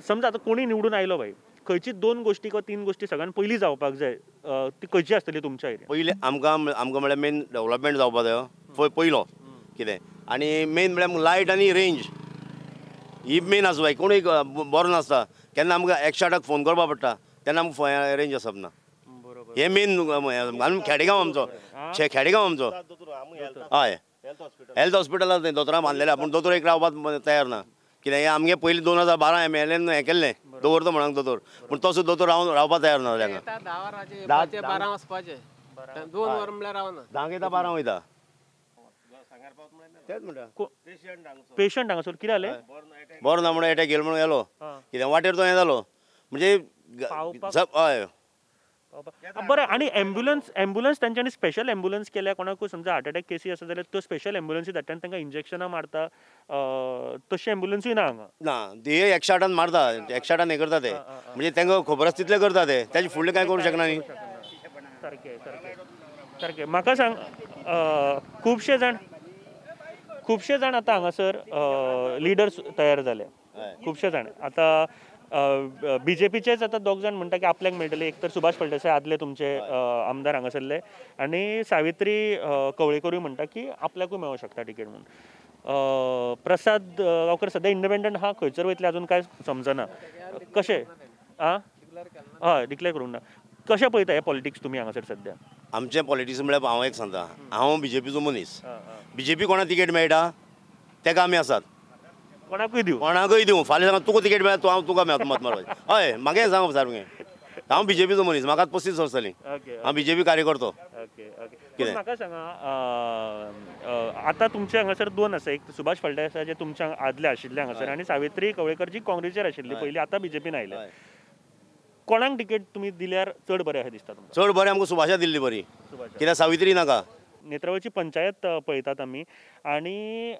समजा आतां कोणी निवडून आयलो भाई खंयची 2 गोश्टी किंवा 3 गोश्टी सगळ्यान पयलीं जावपाक जाय ती खंयची आसतली तुमच्या एरिया पयलीं आमकां म्हळ्यार मेन डेव्हलपमेंट जावपा जायो पयलो कितें आनी मेन म्हळ्यार लायट आनी रेंज ही मेन आसूं जाय कोणूय बरो नासता केन्ना आमकां 108क फोन करपा पडटा तेन्ना आमकां रेंज आसप ना हे मेन आमी खेडेगांव आमचो खेडेगांव आमचो हय हेल्थ हॉस्पिटल दोतोरां बांदलेल्या पूण दोतोर एक रावपाक तयार ना कित्याक हे आमगे पयलीं 2012 MLAन हें केल्लें दवरतो म्हणून दोतोर पूण तो सुद्दां दोतोर रावपाक तयार ना हांगा 12 वचपाचें 2 वर म्हणल्यार रावना 10 येता 12 वयता तेच म्हणटा पेशंट हांगासर कितें जालें बरो ना म्हणून एटॅक गेलो म्हणून गेलो कित्याक वाटेर तो हें जालो म्हणजे हय बरें आनी एम्ब्युलन्स तांच्यांनी स्पेशल एम्ब्युलन्स केल्या कोणाकूय समजा हार्ट अटॅक केसी आसा जाल्यार त्यो स्पेशल एम्ब्युलन्सी धाडटा तांकां इंजेक्शनां मारता तशी एम्ब्युलन्सूय ना हांगा ना ते 108 मारता 108 हें करता ते म्हणजे तांकां खबर आसा तितलें करता ते ताचे फुडलें कांय करूं शकना न्ही सारकें म्हाका सांग खुबशे जाण आतां हांगासर लिडर्स तयार जाले खुबशे जाण आतां BJPचेच आतां 2 जाण म्हणटा की आपल्याक मेळटले एक तर सुभाष फळदेसाय आदले तुमचे आमदार हांगासरले आनी सावित्री कवळेकरूय म्हणटा की आपल्याकूय मेळूंक शकता टिकेट म्हणून प्रसाद गांवकर सद्या इंडिपेंडंट हा खंयसर वयतले अजून कांय समजना कशें हय डिक्लेअर करूंक ना कशें पळयता हे पॉलिटिक्स तुमी हांगासर सद्या आमचें पॉलिटिक्स म्हळ्यार हांव एक सांगता हांव BJPचो मनीस BJP कोणाक तिकेट मेळटा तेका आमी आसात कोणाकूय दिवं फाल्यां सांग तुका तिकेट मेळटा हांव तुका मेळटा मत मारपाचें हय म्हाका सांग सारकें हांव BJPचो मनीस म्हाका 35 वर्सां जालीं हांव BJP कार्यकर्तो कितें म्हाका सांगा आतां तुमचे हांगासर 2 आसा एक सुभाष फळदेसाय जे तुमच्या आदले आशिल्ले हांगासर आनी सावित्री कवळेकर जी काँग्रेसीचेर आशिल्ली पयलीं आतां BJPन आयले कोणाक टिकेट तुमी दिल्यार चड बरें अशें दिसता तुमकां चड बरें आमकां सुभाषा दिल्ली बरी कित्याक सावित्री नाका नेत्रावळची पंचायत पळयतात आमी आनी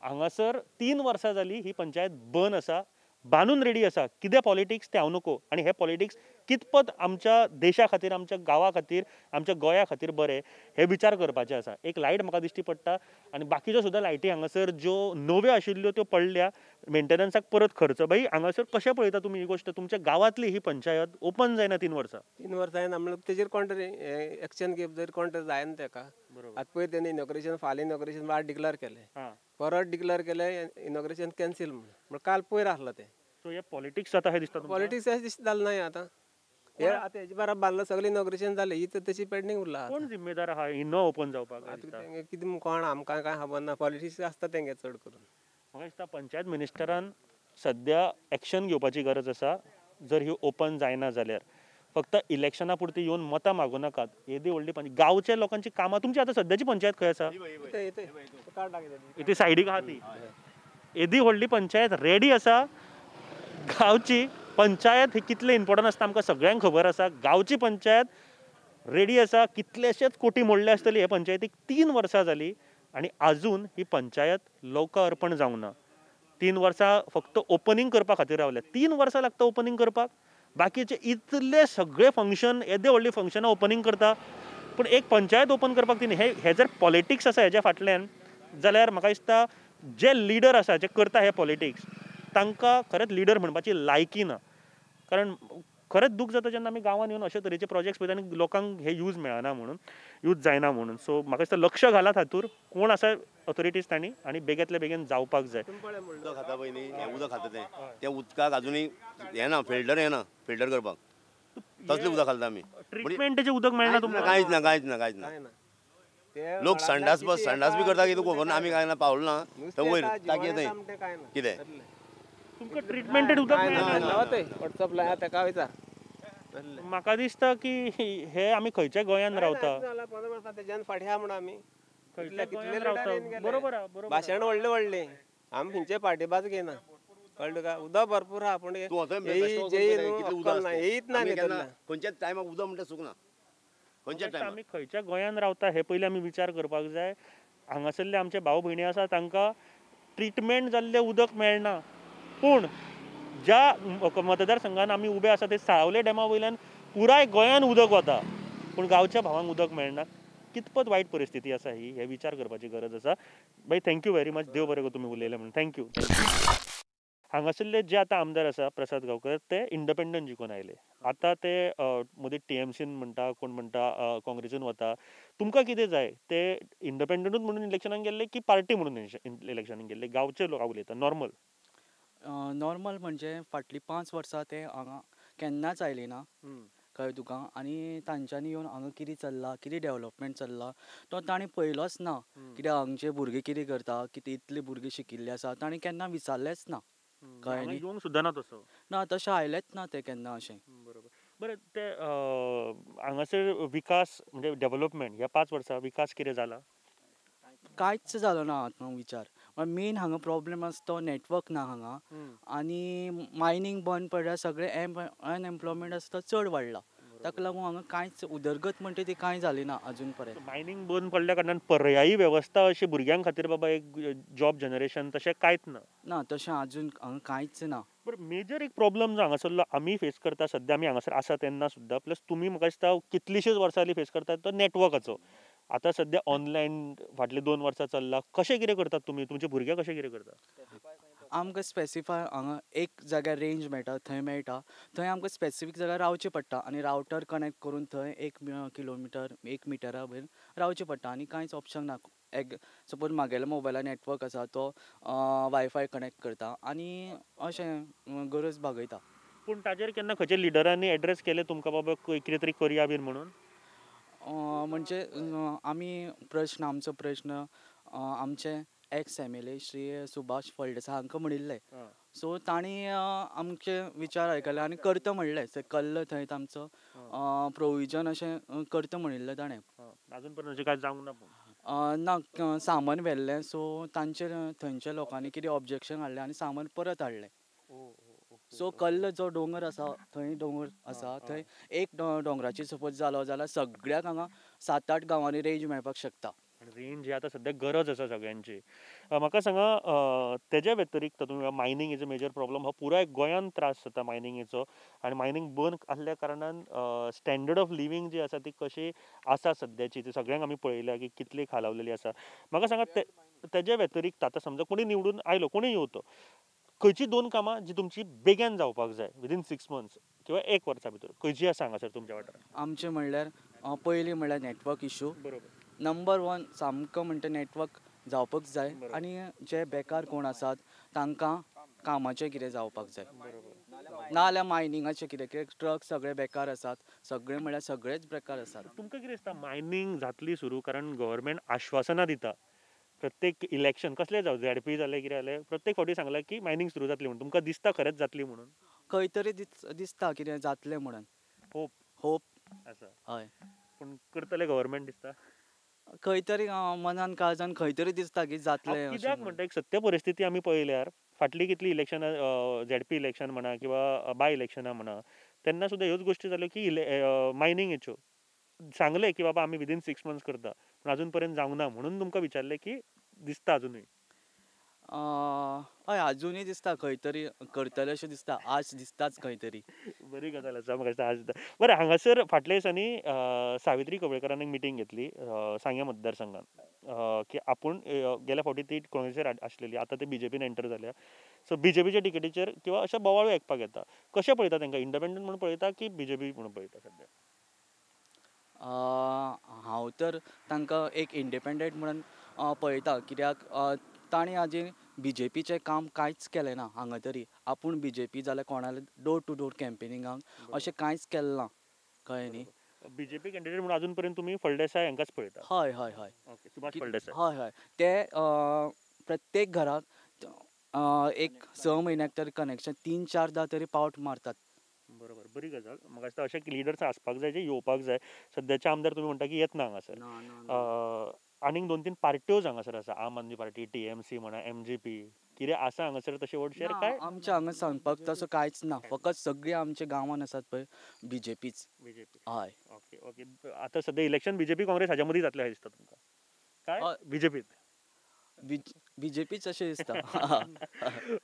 हांगासर 3 वर्सां जालीं ही पंचायत बंद आसा बांदून रेडी आसा कितें पॉलिटिक्स तें हांव नको आनी हे पॉलिटिक्स कितपत आमच्या देशा खातीर आमच्या गांवा खातीर आमच्या गोंया खातीर बरें हे विचार करपाचें आसा एक लायट म्हाका दिश्टी पडटा आनी बाकीच्यो सुद्दां लायटी हांगासर ज्यो नव्यो आशिल्ल्यो त्यो पडल्या मेंटेनन्साक परत खर्च बाई हांगासर कशें पळयता तुमी ही गोश्ट तुमच्या गांवांतली ही पंचायत ओपन जायना 3 वर्सां 3 वर्सां जायना म्हणल्यार तेजेर कोण एक्शन घेवप जर कोण जायना तेका आतां पळय तेणी इनॉग्रेशन फाल्यां इनॉग्रेशन वाट डिक्लेअर केलें परत डिक्लेअर केलें इनॉग्रेशन कॅन्सील म्हणून काल पयर आसलो तें सो हे पॉलिटिक्स आतां हे दिसता पॉलिटिक्स हे जालें नाही आतां हे आतां हेजे बारा बांदलां सगळें इनॉग्रेशन जालें ही तशी पेंडींग उरला कोण जिम्मेदार आहा ही न ओपन जावपाक कितें कोण आमकां कांय खबर ना पॉलिटिक्स आसता तेंगे चड करून म्हाका दिसता पंचायत मिनिस्टरान सद्या एक्शन घेवपाची गरज आसा जर ही ओपन जायना जाल्यार फक्त इलेक्शना पुरती येवन मतां मागूं नाकात येदी व्हडली गांवच्या लोकांची कामां तुमची आतां सद्याची पंचायत खंय आसा इथे सायडीक आहा ती येदी व्हडली पंचायत रेडी आसा गांवची पंचायत ही कितले इम्पॉर्टंट आसता आमकां सगळ्यांक खबर आसा गांवची पंचायत रेडी आसा कितलेशेच कोटी मोडले आसतली हे पंचायतीक 3 वर्सां जालीं आनी आजून ही पंचायत लोक अर्पण जावंक ना 3 वर्सां फक्त ओपनिंग करपा खातीर रावल्या 3 वर्सां लागता ओपनिंग करपाक बाकीचे इतले सगळे फंक्शन येदे व्हडली फंक्शनां ओपनिंग करता पूण एक पंचायत ओपन करपाक ती हे जर पॉलिटिक्स आसा हेज्या फाटल्यान जाल्यार म्हाका दिसता जे लिडर आसा जे करता हे पॉलिटिक्स तांकां खरेंच लिडर म्हणपाची लायकी ना कारण खरेंच दूख जाता जेन्ना आमी गांवांत येवन अशे तरेचे प्रोजेक्ट्स पळयता आनी लोकांक हे यूज मेळना म्हणून यूज जायना म्हणून सो म्हाका दिसता लक्ष घालात हातूर कोण आसा ऑथॉरिटीज तांणी आनी बेगेंतल्या बेगीन जावपाक जाय उदक खाता पळय न्ही हें उदक खाता तें उदकाक आजुनूय हें ना फिल्टर करपाक तसलें उदक घालता आमी ट्रिटमेंटाचें उदक मेळना तुमकां कांयच ना लोक संडास बी करता कितें खबर ना आमी कांय ना पावलो ना थंय वयर टाकी थंय कितें तुमकां ट्रिटमेंटेड उदक मेळना व्हॉट्सअप लाया तेका विचार म्हाका दिसता की हे आमी खंयच्या गोंयान रावता तेज्यान फाटी आहा म्हणून आमी बरोबर भाशण व्हडलें आमी खंयचे पार्टीबाज घेयना कळ्ळें तुका उदक भरपूर आहा पूण खंयच्याच टायमाक उदक म्हणटा सुकना खंयच्या आता टायमार आमी खंयच्या गोंयान रावता हे पयलीं आमी विचार करपाक जाय. हांगासरले आमचे भाव भयणी आसा तांकां ट्रिटमेंट जाल्लें उदक मेळना. पूण ज्या मतदारसंघान आमी उबे आसा ते साळावले डॅमा वयल्यान पुराय गोंयान उदक वता, पूण गांवच्या भावांक उदक मेळना. कितपत वायट परिस्थिती आसा ही, हे विचार करपाची गरज आसा. बाई थँक्यू व्हेरी मच. देव बरें करूं तुमी उलयलें म्हणून. थँक्यू. हांगासरले जे आतां आमदार आसा प्रसाद गांवकर ते इंडिपेंडंट जिखून आयले. आतां ते मदीं टीएमसीन म्हणटा, कोण म्हणटा काँग्रेसीन वता. तुमकां कितें जाय? ते इंडिपेंडंटूच म्हणून इलेक्शनाक गेल्ले की पार्टी म्हणून इलेक्शनाक गेल्ले? गांवचे लोक उलयता नॉर्मल. नॉर्मल म्हणजे फाटलीं 5 वर्सां ते हांगा केन्नाच आयलीं ना, कळ्ळें तुका. आनी तांच्यांनी येवन हांगा कितें चल्लां, कितें डेवलपमेंट चल्लां तो तांणी पळयलोच ना. कित्याक हांगचे भुरगे कितें करता, कितें इतले भुरगे शिकिल्ले आसा तांणी केन्ना विचारलेंच ना, कळ्ळें न्ही. येवंक सुद्दां ना तसो. ना तशें आयलेंच ना ते केन्ना अशें. बरोबर. बरें ते हांगासर विकास म्हणजे डेव्हलपमेंट ह्या 5 वर्सां विकास कितें जाला? कांयच जालो ना आतां विचार. मेन हांगा प्रॉब्लेम आसा तो नेटवर्क ना हांगा. आनी मायनींग बंद पडल्यार सगळे अनएम्प्लॉयमेंट आसा तो चड वाडला. ताका लागून हांगा कांयच उदरगत म्हणटा ती कांय जाली ना अजून पर्यंत. मायनींग बंद पडल्या कारणान पर्यायी वेवस्था अशी भुरग्यां खातीर बाबा एक जॉब जनरेशन तशें कांयच ना. ना तशें अजून हांगा कांयच ना. बरं मेजर एक प्रॉब्लम जो हांगासरलो आमी फेस करता सद्या आमी हांगासर आसा तेन्ना सुद्दां प्लस तुमी म्हाका दिसता कितलींशींच वर्सां जालीं फेस करतात तो नेटवर्काचो. आतां सद्या ऑनलायन फाटलीं 2 वर्सां चल्लां. कशें कितें करतात तुमी? तुमचे भुरगे कशें कितें करतात? आमकां स्पेसिफाय हांगा एक जाग्यार रेंज मेळटा थंय मेळटा. थंय आमकां स्पेसिफीक जाग्यार रावचें पडटा आनी रावटर कनेक्ट करून थंय 1 किलोमिटर 1 मिटरा वयर रावचें पडटा आनी कांयच ऑप्शन ना. सपोज म्हागेल्या मोबायलार नेटवर्क आसा तो वायफाय कनेक्ट करता आनी अशें गरज भागयता. पूण ताजेर केन्ना खंयच्या लिडरांनी एड्रेस केलें तुमकां बाबा कितें तरी करया बीन म्हणून? म्हणजे आमी आमचो प्रश्न आमचे एक्स MLA श्री सुभाष फळदेसाय हांकां म्हणिल्ले. सो तांणी आमचे विचार आयकले आनी करता म्हणलें. कल्ल थंय तांचो प्रोविजन अशें करता म्हणिल्लें ताणें. अजून पर्यंत अशें कांय जावंक ना पूण. ना सामान व्हेल्लें सो तांचे थंयच्या लोकांनी कितें ऑब्जेक्शन हाडलें आनी सामान परत हाडलें. सो कल्ल जो दोंगर आसा थंय दोंगर आसा थंय एक दोंगराची सपोज जालो जाल्यार सगळ्याक हांगा 7-8 गांवांनी रेंज मेळपाक शकता. रेंज ही आतां सद्या गरज आसा सगळ्यांची. म्हाका सांगा तेज्या व्यतिरिक्त तुमी mining is a major problem हो पुराय गोंयान त्रास जाता मायनिंगेचो आनी मायनींग बंद आसल्या कारणान स्टँडर्ड ऑफ लिवींग जी आसा ती कशी आसा सद्याची ती सगळ्यांक आमी पळयल्या की कितली खालावलेली आसा. म्हाका सांगा तेज्या व्यतिरिक्त आतां समजा कोणी निवडून आयलो कोणूय येवं खंयची 2 कामां जी तुमची बेगीन जावपाक जाय विदीन 6 मंथ्स किंवा 1 वर्सा भितर खंयची आसा हांगासर तुमच्या वाठारांत? आमचें म्हणल्यार पयलीं म्हणल्यार नेटवर्क इश्यू. बरोबर. नंबर 1 सामको म्हणटा नेटवर्क जावपाक जाय आनी जे बेकार कोण आसात तांकां कामाचें कितें जावपाक जाय. नाजाल्यार मायनिंगाचें कितें ट्रक सगळे बेकार आसात. सगळे म्हणल्यार सगळेच बेकार आसात. तुमकां कितें दिसता मायनींग जातली सुरू कारण गव्हर्मेंट आश्वासनां दिता प्रत्येक इलेक्शन कसलें जावं ZP जालें कितें जालें प्रत्येक फावटी सांगलां की मायनींग सुरू जातली म्हणून. तुमकां दिसता खरेंच जातली म्हणून? खंय तरी दिसता कितें जातलें म्हणून. होप आसा. हय. पूण करतले गव्हर्मेंट दिसता? खंय तरी मनान काळजान खंय तरी दिसता की जातलें. कित्याक म्हणटा एक सत्य परिस्थिती आमी पळयल्यार फाटलीं कितलीं इलेक्शनां ZP इलेक्शन म्हणा किंवा बाय इलेक्शनां म्हणा तेन्ना सुद्दां ह्योच गोश्टी जाल्यो की मायनिंगेच्यो सांगलें की बाबा आमी विदीन 6 मंथ्स करता पूण अजून पर्यंत जावंक ना म्हणून तुमकां विचारलें की दिसता अजुनूय? हय अजुनूय दिसता खंय तरी करतले अशें दिसता. आज दिसताच खंय तरी. बरी गजाल आसा म्हाका दिसता आज दिसता. बरें हांगासर फाटल्या दिसांनी सावित्री कवळेकरान एक मिटींग घेतली सांग्या मतदारसंघान की आपूण गेल्या फावटी ती काँग्रेसीर आसलेली आतां ते BJPन एंटर जाल्या. सो BJPच्या टिकेटीचेर किंवा अशें बोवाळ आयकपाक येता. कशें पळयता तांकां इंडिपेंडंट म्हणून पळयता की BJP म्हणून पळयता सद्या? हांव तर तांकां एक इंडिपेंडंट म्हणून पळयता कित्याक तांणी आजून BJPचें काम कांयच केलें ना हांगा तरी. आपूण BJP जाल्यार कोणाले डोर टू डोर कॅम्पेनिंगाक अशें कांयच केलें ना. कळ्ळें न्ही. BJP कॅन्डिडेट म्हणून अजून पर्यंत तुमी फळदेसाय हांकांच पळयता? हय हय हय. ओके. सुभाष फळदेसाय. हय हय. ते प्रत्येक घराक एक 6 म्हयन्याक तरी कनेक्शन 3-4दां तरी पावट मारतात. बरोबर. बरी गजाल. म्हाका दिसता अशे लिडर्स आसपाक जाय जे येवपाक जाय. सद्याचे आमदार तुमी म्हणटा की येत ना हांगासर. आनीक 2-3 पार्ट्यो हांगासर आसा, आम आदमी पार्टी, TMC म्हणा, MGP, कितें आसा हांगासर तशें वोटशेर काय? आमच्या हांगा सांगपाक तसो कांयच ना, फकत सगळे आमच्या गांवांत आसात पळय BJPच. हय. Okay okay. आतां सद्या इलेक्शन BJP काँग्रेस हाच्या मदीं जातलें दिसता तुमकां काय? BJP BJPच अशें दिसता.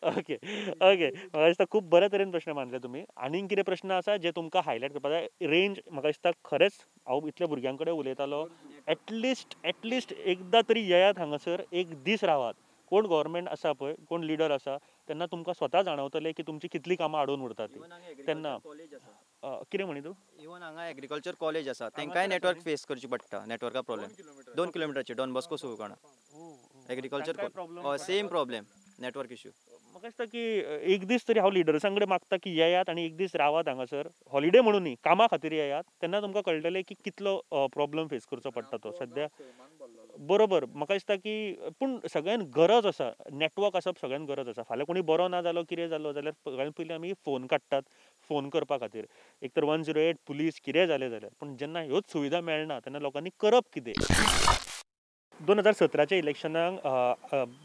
Okay okay. म्हाका दिसता खूब बऱ्या तरेन प्रश्न मांडले तुमी. आनीक कितें प्रश्न आसा जे तुमकां हायलायट करपा जाय? रेंज म्हाका दिसता खरेंच हांव इतल्या भुरग्यां कडेन उलयतालो, एटलिस्ट एकदां तरी येयात हांगासर, एक दीस रावात. कोण गव्हर्मेंट आसा पळय, कोण लिडर आसा, तेन्ना तुमकां स्वता जाणवतलें की तुमची कितलीं कामां आडोवन उरतात ती. तेन्ना कितें म्हणी तूं? इवन हांगा एग्रीकल्चर कॉलेज आसा, तांकांय नेटवर्क फेस करची पडटा, नेटवर्का प्रॉब्लेम. 2 किलोमिटरचे डॉन बॉस्को सुळकणा agriculture same problem, network issue. म्हाका दिसता की एक दीस तरी हांव लिडर्सां कडेन मागता की येयात आनी एक दीस रावात हांगासर, हॉलिडे म्हणून न्ही, कामा खातीर येयात. तेन्ना तुमकां कळटलें की कितलो प्रॉब्लेम फेस करचो पडटा तो सद्या. बरोबर. म्हाका दिसता की पूण सगळ्यान गरज आसा, नेटवर्क आसप सगळ्यान गरज आसा. फाल्यां कोणी बरो ना जालो, कितें जालो जाल्यार सगळ्यान पयलीं आमी फोन काडटात फोन करपा खातीर. एक तर 108 पुलीस कितेंय जालें जाल्यार. पूण जेन्ना ह्योच सुविधा मेळना तेन्ना लोकांनी करप कितें? 2017च्या इलेक्शनाक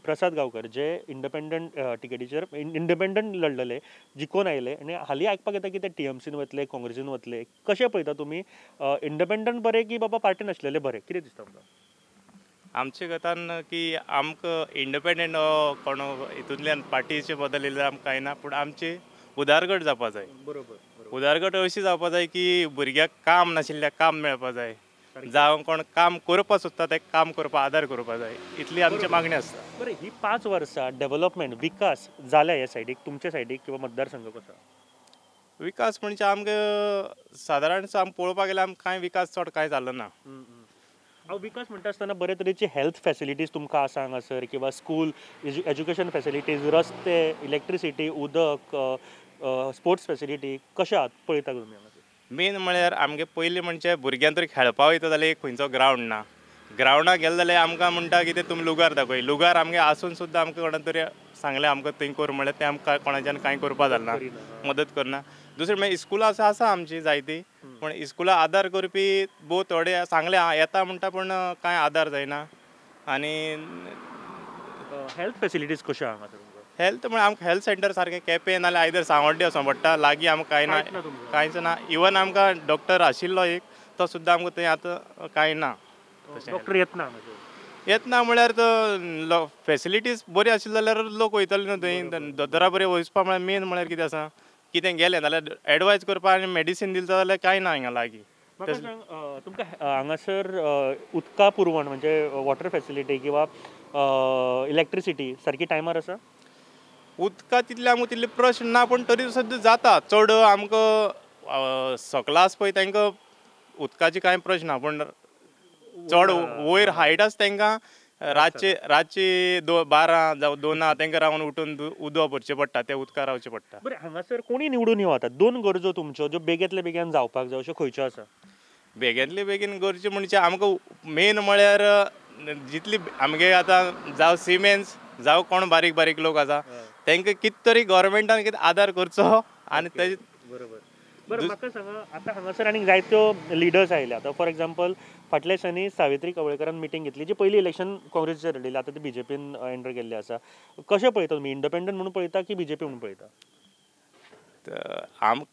प्रसाद गांवकर जे इंडिपेंडंट टिकेटीचेर इंडिपेंडंट लढलेले, जिखून आयले आनी हालीं आयकपाक येता की ते TMCन वतले, काँग्रेसीन वतले. कशें पळयता तुमी? इंडिपेंडंट बरे की बाबा पार्टीन आसलेले बरे? कितें दिसता तुमकां? आमचे गतान की आमकां इंडिपेंडंट कोण हितूंतल्यान पार्टीचे बदल येयले आमकां कांय ना, पूण आमची उदारगत जावपा जाय. बरोबर. उदारगत अशी जावपा जाय की भुरग्याक काम नाशिल्ल्या काम मेळपा जाय, जावं कोण काम करपा सोदता ते काम करपा आदार करपा जाय, इतली आमची मागणी आसता. बरें, ही 5 वर्सां डेव्हलपमेंट विकास जाल्या ह्या सायडीक, तुमच्या सायडीक किंवा मतदारसंघ कसो? विकास म्हणजे आमकां सादारण आम पळोवपाक गेल्यार आमकां कांय विकास चड कांय जालो ना. हांव विकास म्हणटा आसतना बरे तरेची हेल्थ फॅसिलिटीज तुमकां आसा हांगासर, किंवा स्कूल, एज्युकेशन फॅसिलिटीज, रस्ते, इलेक्ट्रिसिटी, उदक, स्पोर्ट्स फॅसिलिटी कशें आहात पळयता तुमी हांगासर? मेन म्हळ्यार आमगे पयलीं म्हणजे भुरग्यां तरी खेळपा वयता जाल्यार एक खंयचो ग्रावंड ना. ग्रावंडाक गेले जाल्यार आमकां म्हणटा कितें तुमी लुगार दाखय, लुगार आमगे आसून सुद्दां आमकां कोणा तरी सांगलें आमकां थंय कर म्हळ्यार तें आमकां कोणाच्यान कांय करपा जालना, मदत करना. दुसरें मागीर इस्कुलां आसा आमची जायतीं, पूण इस्कुलां आदार करपी भोव थोडे सांगले येता म्हणटा पूण कांय आदार जायना. आनी हेल्थ फॅसिलिटीज कश्यो आहा हांगासर? हेल्थ म्हळ्यार आमकां हेल्थ सेंटर सारकें केपें नाल्यार आयदर सांवड्डे वचों पडटा, लागीं आमकां कांय ना, कांयच ना. इवन आमकां डॉक्टर आशिल्लो एक, तो सुद्दां आमकां थंय आतां कांय ना. डॉक्टर येतना येतना म्हळ्यार तो फॅसिलिटीज बरी आशिल्ली जाल्यार लोक वयतले न्हू थंय. दोतोरा बरें वचपा म्हळ्यार मेन म्हळ्यार कितें आसा, कितें गेलें जाल्यार एडवायज करपा आनी मेडिसीन दिलें जाल्यार कांय ना हिंगा लागीं. तुमकां हांगासर उदका पुरवण म्हणजे वॉटर फॅसिलिटी किंवा इलेक्ट्रिसिटी सारकी टायमार आसा? उदका तितले आमकां तितले प्रश्न ना, पूण तरी सुद्दां जाता. चड आमकां सकला आसा पळय तांकां उदकाची कांय प्रश्न ना, पूण चड वयर हायट आसा तांकां रातची 12 जावं 2 तांकां रावन उठून उदक भरचें पडटा, ते उदका रावचें पडटा. बरें, हांगासर कोणी निवडून येवं आता 2 गरजो तुमच्यो ज्यो बेगेंतल्या बेगीन जावपाक जाय अश्यो खंयच्यो आसा? बेगेंतले बेगीन गरजे म्हणजे आमकां मेन म्हळ्यार जितली आमगे आतां जावं सिमेंट्स जावं कोण बारीक बारीक लोक आसा तांकां कितें तरी गव्हर्मेंटान कितें आदार करचो. आनी तेजे बरोबर. बरं, म्हाका सांगा, आतां हांगासर आनीक जायत्यो लिडर्स आयले. आतां फॉर एग्जाम्पल फाटल्या दिसांनी सावित्री कवळेकरान मिटींग घेतली, जी पयलीं इलेक्शन काँग्रेसीचेर लढिल्लें, आतां ते BJPन एंटर केल्ले आसा. कशें पळयता तुमी? इंडिपेंडंट म्हणून पळयता की BJP म्हणून पळयता?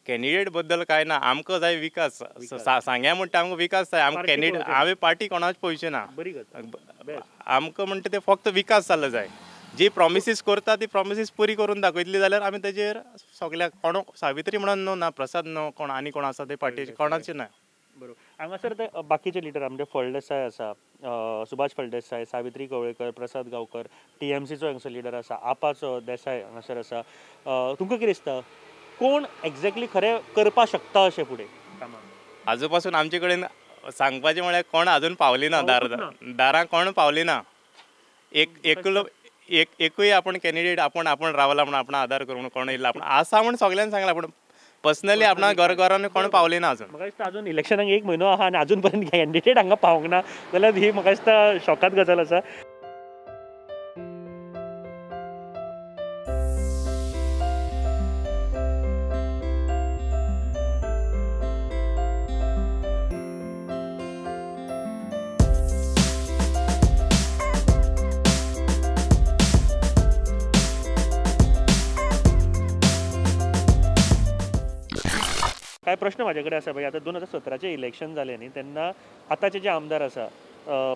कॅन्डिडेट बद्दल कांय ना, आमकां जाय विकास. सांग्या म्हणटा आमकां विकास जाय. आमकां कॅन्डिडेट हांवें पार्टी कोणाच पळोवचे ना. आमकां म्हणटा ते फक्त विकास जाल्लो जाय. जी प्रॉमिसीस करता ती प्रॉमिसीस पुरी करून दाखयतली जाल्यार आमी तेजेर सगळ्याक कोण सावित्री म्हणून न्हू ना, प्रसाद न्हू, कोण आनी कोण आसा ते पार्टीचे कोणाचे ना. बरोबर. हांगासर ते बाकीचे लिडर आमचे फळदेसाय आसा, सुभाष फळदेसाय, सावित्री कवळेकर, प्रसाद गांवकर, TMCचो हांगासर लिडर आसा, आपाचो देसाय हांगासर आसा. तुमकां कितें दिसता कोण एक्झॅक्टली खरें करपा शकता अशें फुडें कामां? आजू पासून आमचे कडेन सांगपाचें म्हळ्यार कोण आजून पावली ना, दारां कोण पावली ना. एकूय आपण कॅन्डिडेट आपण रावला म्हणून आपण आदार करूं कोण येयला आपण आसा म्हणून सगळ्यांनी सांगला, पूण पर्सनली आपणा घरांनी कोण पावली ना अजून. म्हाका दिसता अजून इलेक्शनाक 1 म्हयनो आहा आनी अजून पर्यंत कॅन्डिडेट हांगा पावूंक ना जाल्यार ही म्हाका दिसता शॉकात गजाल आसा. कांय प्रश्न म्हाजे कडेन आसा पळय. आतां 2017 इलेक्शन जालें न्ही, तेन्ना आतांचे जे आमदार आसा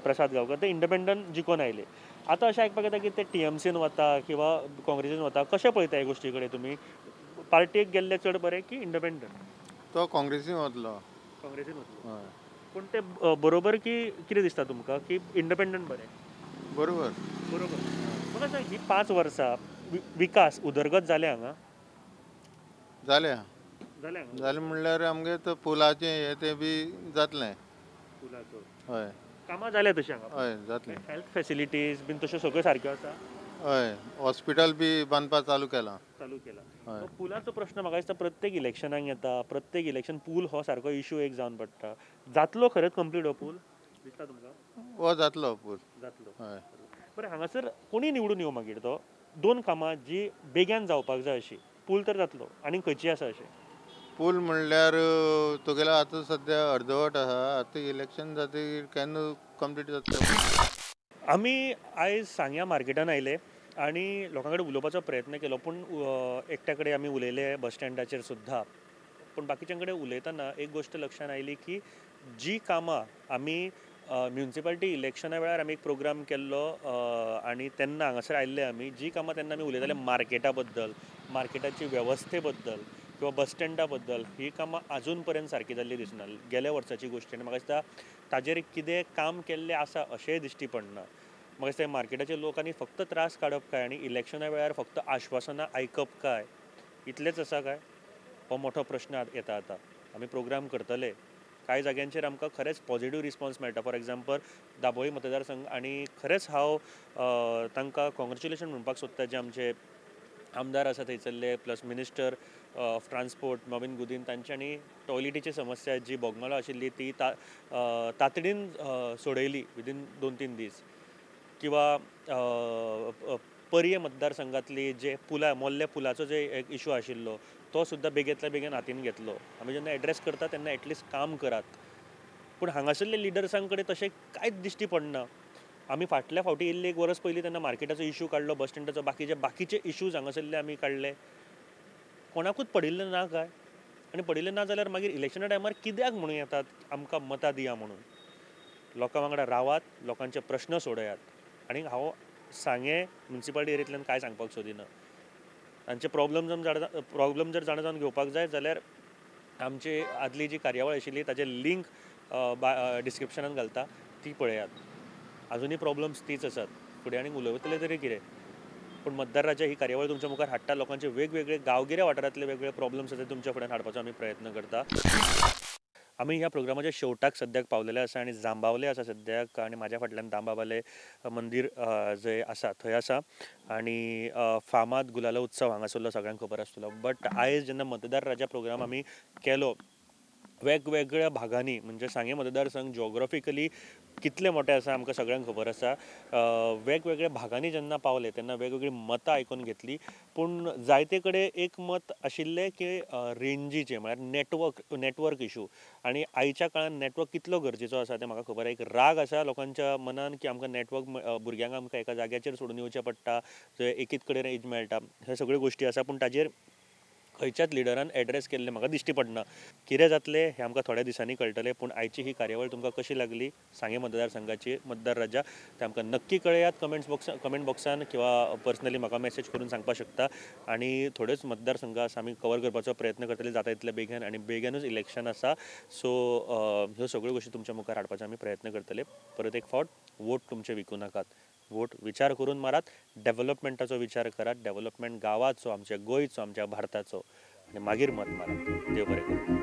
प्रसाद गांवकर ते इंडिपेंडंट जिखून आयले. आतां अशें आयकपाक येता की ते TMCन वता किंवा काँग्रेसीन वता. कशें पळयता हे गोश्टी कडेन तुमी? पार्टेक गेल्ले चड बरें की इंडिपेंडंट? तो काँग्रेसीन वतलो. काँग्रेसीन वतलो. हय. पूण ते बरोबर की कितें दिसता तुमकां की इंडिपेंडंट बरें? बरोबर. बरोबर. म्हाका सांग, ही 5 वर्सां विकास उदरगत जाले हांगा? जालें. जालें हांगा? जालें म्हणल्यार आमगे तो पुलाचें हें तें बी जातलें. पुलाचो. हय. कामां जाल्या तशीं हांगा? हय जातलें. हेल्थ फॅसिलिटीज बीन तश्यो सगळ्यो सारक्यो आसा? हय. हॉस्पिटल बी बांदपाक चालू केलां. चालू केला. हय. पुलाचो प्रश्न म्हाका दिसता प्रत्येक इलेक्शनाक येता. प्रत्येक इलेक्शन पूल हो सारको इश्यू एक जावन पडटा. जातलो खरेंच कंप्लीट हो पूल दिसता तुमकां? हो जातलो पूल. जातलो. हय. बरें, हांगासर कोणी निवडून येवं मागीर तो 2 कामां जी बेग्यान जावपाक जाय अशी. पूल तर जातलो, आनी खंयची आसा अशें? पूल म्हणल्यार तुगेलो आतां सद्या अर्दवट आहा. आतां इलेक्शन जातकीर केन्ना कंप्लीट जातलो? आमी आयज सांग्या मार्केटान आयले आनी लोकां कडेन उलोवपाचो प्रयत्न केलो. पूण एकट्या कडेन आमी उलयले बस स्टँडाचेर सुद्दां. पूण बाकीच्यां कडेन उलयतना एक गोश्ट लक्षांत आयली की जी कामां आमी म्युनिसिपालिटी इलेक्शना वेळार आमी एक प्रोग्राम केल्लो आनी तेन्ना हांगासर आयिल्ले आमी, जी कामां तेन्ना आमी उलयताले मार्केटा बद्दल, मार्केटाची वेवस्थे बद्दल किंवा बस स्टँडा बद्दल, ही कामां आजून पर्यंत सारकी जाल्ली दिसना. गेल्या वर्साची गोश्ट आनी म्हाका दिसता ताजेर कितें काम केल्लें आसा अशेंय दिश्टी पडना. म्हाका दिसता मार्केटाचे लोकांनी फक्त त्रास काडप काय आनी इलेक्शना वेळार फक्त आश्वासनां आयकप काय, इतलेंच आसा काय? हो मोठो प्रश्न येता आतां. आमी प्रोग्राम करतले, कांय जाग्यांचेर आमकां खरेंच पॉझिटिव्ह रिस्पॉन्स मेळटा. फॉर एग्जाम्पल दाबोळी मतदारसंघ, आनी खरेंच हांव तांकां कॉंग्रेच्युलेशन म्हणपाक सोदता जे आमचे आमदार आसा थंयसरले, plus minister of transport Mauvin Godinho, तांच्यांनी टॉयलेटीची समस्या जी बोगमाळो आशिल्ली ती तातडीन सोडयली विदीन 2-3 दीस. किंवा पर्ये मतदारसंघातली जे मोल्ल्या पुलाचो जे एक इशू आशिल्लो तो सुद्दां बेगेंतल्या बेगीन हातीन घेतलो. आमी जेन्ना एड्रेस करता तेन्ना एटलिस्ट काम करात. पूण हांगासरले लिडर्सां कडेन तशें कांयच दिश्टी पडना. आमी फाटल्या फावटी येयल्ली 1 वर्स पयलीं तेन्ना मार्केटाचो इशू काडलो, बस स्टँडाचो, बाकीचे इशूज हांगासरले आमी काडले. कोणाकूच पडिल्लें ना काय? आनी पडिल्लें ना जाल्यार मागीर इलेक्शना टायमार कित्याक म्हणून येतात आमकां मतां दिया म्हणून? लोकां वांगडा रावात, लोकांचे प्रश्न सोडयात. आनी हांव सांगे म्युनिसिपालिटी एरियेंतल्यान कांय सांगपाक सोदिना. तांचे प्रॉब्लम जर जाणा जावन घेवपाक जाय जाल्यार आमची आदली जी कार्यावळ आशिल्ली ताजें लिंक डिस्क्रिप्शनान घालता, ती पळयात. आजुनी प्रॉब्लम्स तीच आसात. फुडें आनीक उलयतले तरी कितें? पूण मतदार राजा ही कार्यावळ तुमच्या मुखार हाडटा. लोकांचे वेगवेगळे गांवगिऱ्या वाठारांतले वेगवेगळे प्रॉब्लम्स आसा ते तुमच्या फुड्यान हाडपाचो आमी प्रयत्न करता. आमी ह्या प्रोग्रामाच्या शेवटाक सद्याक पावलेले आसा आनी जांबावले आसा सद्याक. आनी म्हाज्या फाटल्यान दामबाबाले मंदीर जंय आसा थंय आसा आनी फामाद गुलालो उत्सव हांगासरलो सगळ्यांक खबर आसतलो. बट आयज जेन्ना मतदार राजा प्रोग्राम आमी केलो वेगवेगळ्या भागांनी, म्हणजे सांगे मतदारसंघ जिओग्राफिकली कितले मोठे आसा आमकां सगळ्यांक खबर आसा. वेगवेगळ्या भागांनी जेन्ना पावले तेन्ना वेगवेगळी मतां आयकून घेतली. पूण जायते कडेन एक मत आशिल्लें की रेंजीचें, म्हळ्यार नेटवर्क इशू. आनी आयच्या काळान नेटवर्क कितलो गरजेचो आसा तें म्हाका खबर आसा. एक राग आसा लोकांच्या मनान की आमकां नेटवर्क भुरग्यांक आमकां एका जाग्याचेर सोडून येवचें पडटा, थंय एकीच कडेन रेंज मेळटा, ह्यो सगळ्यो गोश्टी आसा. पूण ताजेर खंयच्याच लिडरान एड्रेस केल्लें म्हाका दिश्टी पडना. कितें जातलें हें आमकां थोड्या दिसांनी कळटलें. पूण आयची ही कार्यावळ तुमकां कशी लागली सांगे मतदारसंघाची मतदार राजा तें आमकां नक्की कळयात कमेंट बॉक्सान किंवा पर्सनली म्हाका मेसेज करून सांगपाक शकता. आनी थोड्योच मतदारसंघ आसा आमी कवर करपाचो प्रयत्न करतले जाता तितले बेगीन. आनी बेगीनूच इलेक्शन आसा. सो ह्यो सगळ्यो गोश्टी तुमच्या मुखार हाडपाचो आमी प्रयत्न करतले. परत एक फावट वोट तुमचे विकूं नाकात. वोट विचार करून मारात. डेव्हलपमेंटाचो विचार करात. डेव्हलपमेंट गांवाचो, आमच्या गोंयचो, आमच्या भारताचो, आनी मागीर मत मारात. देव बरें करूं.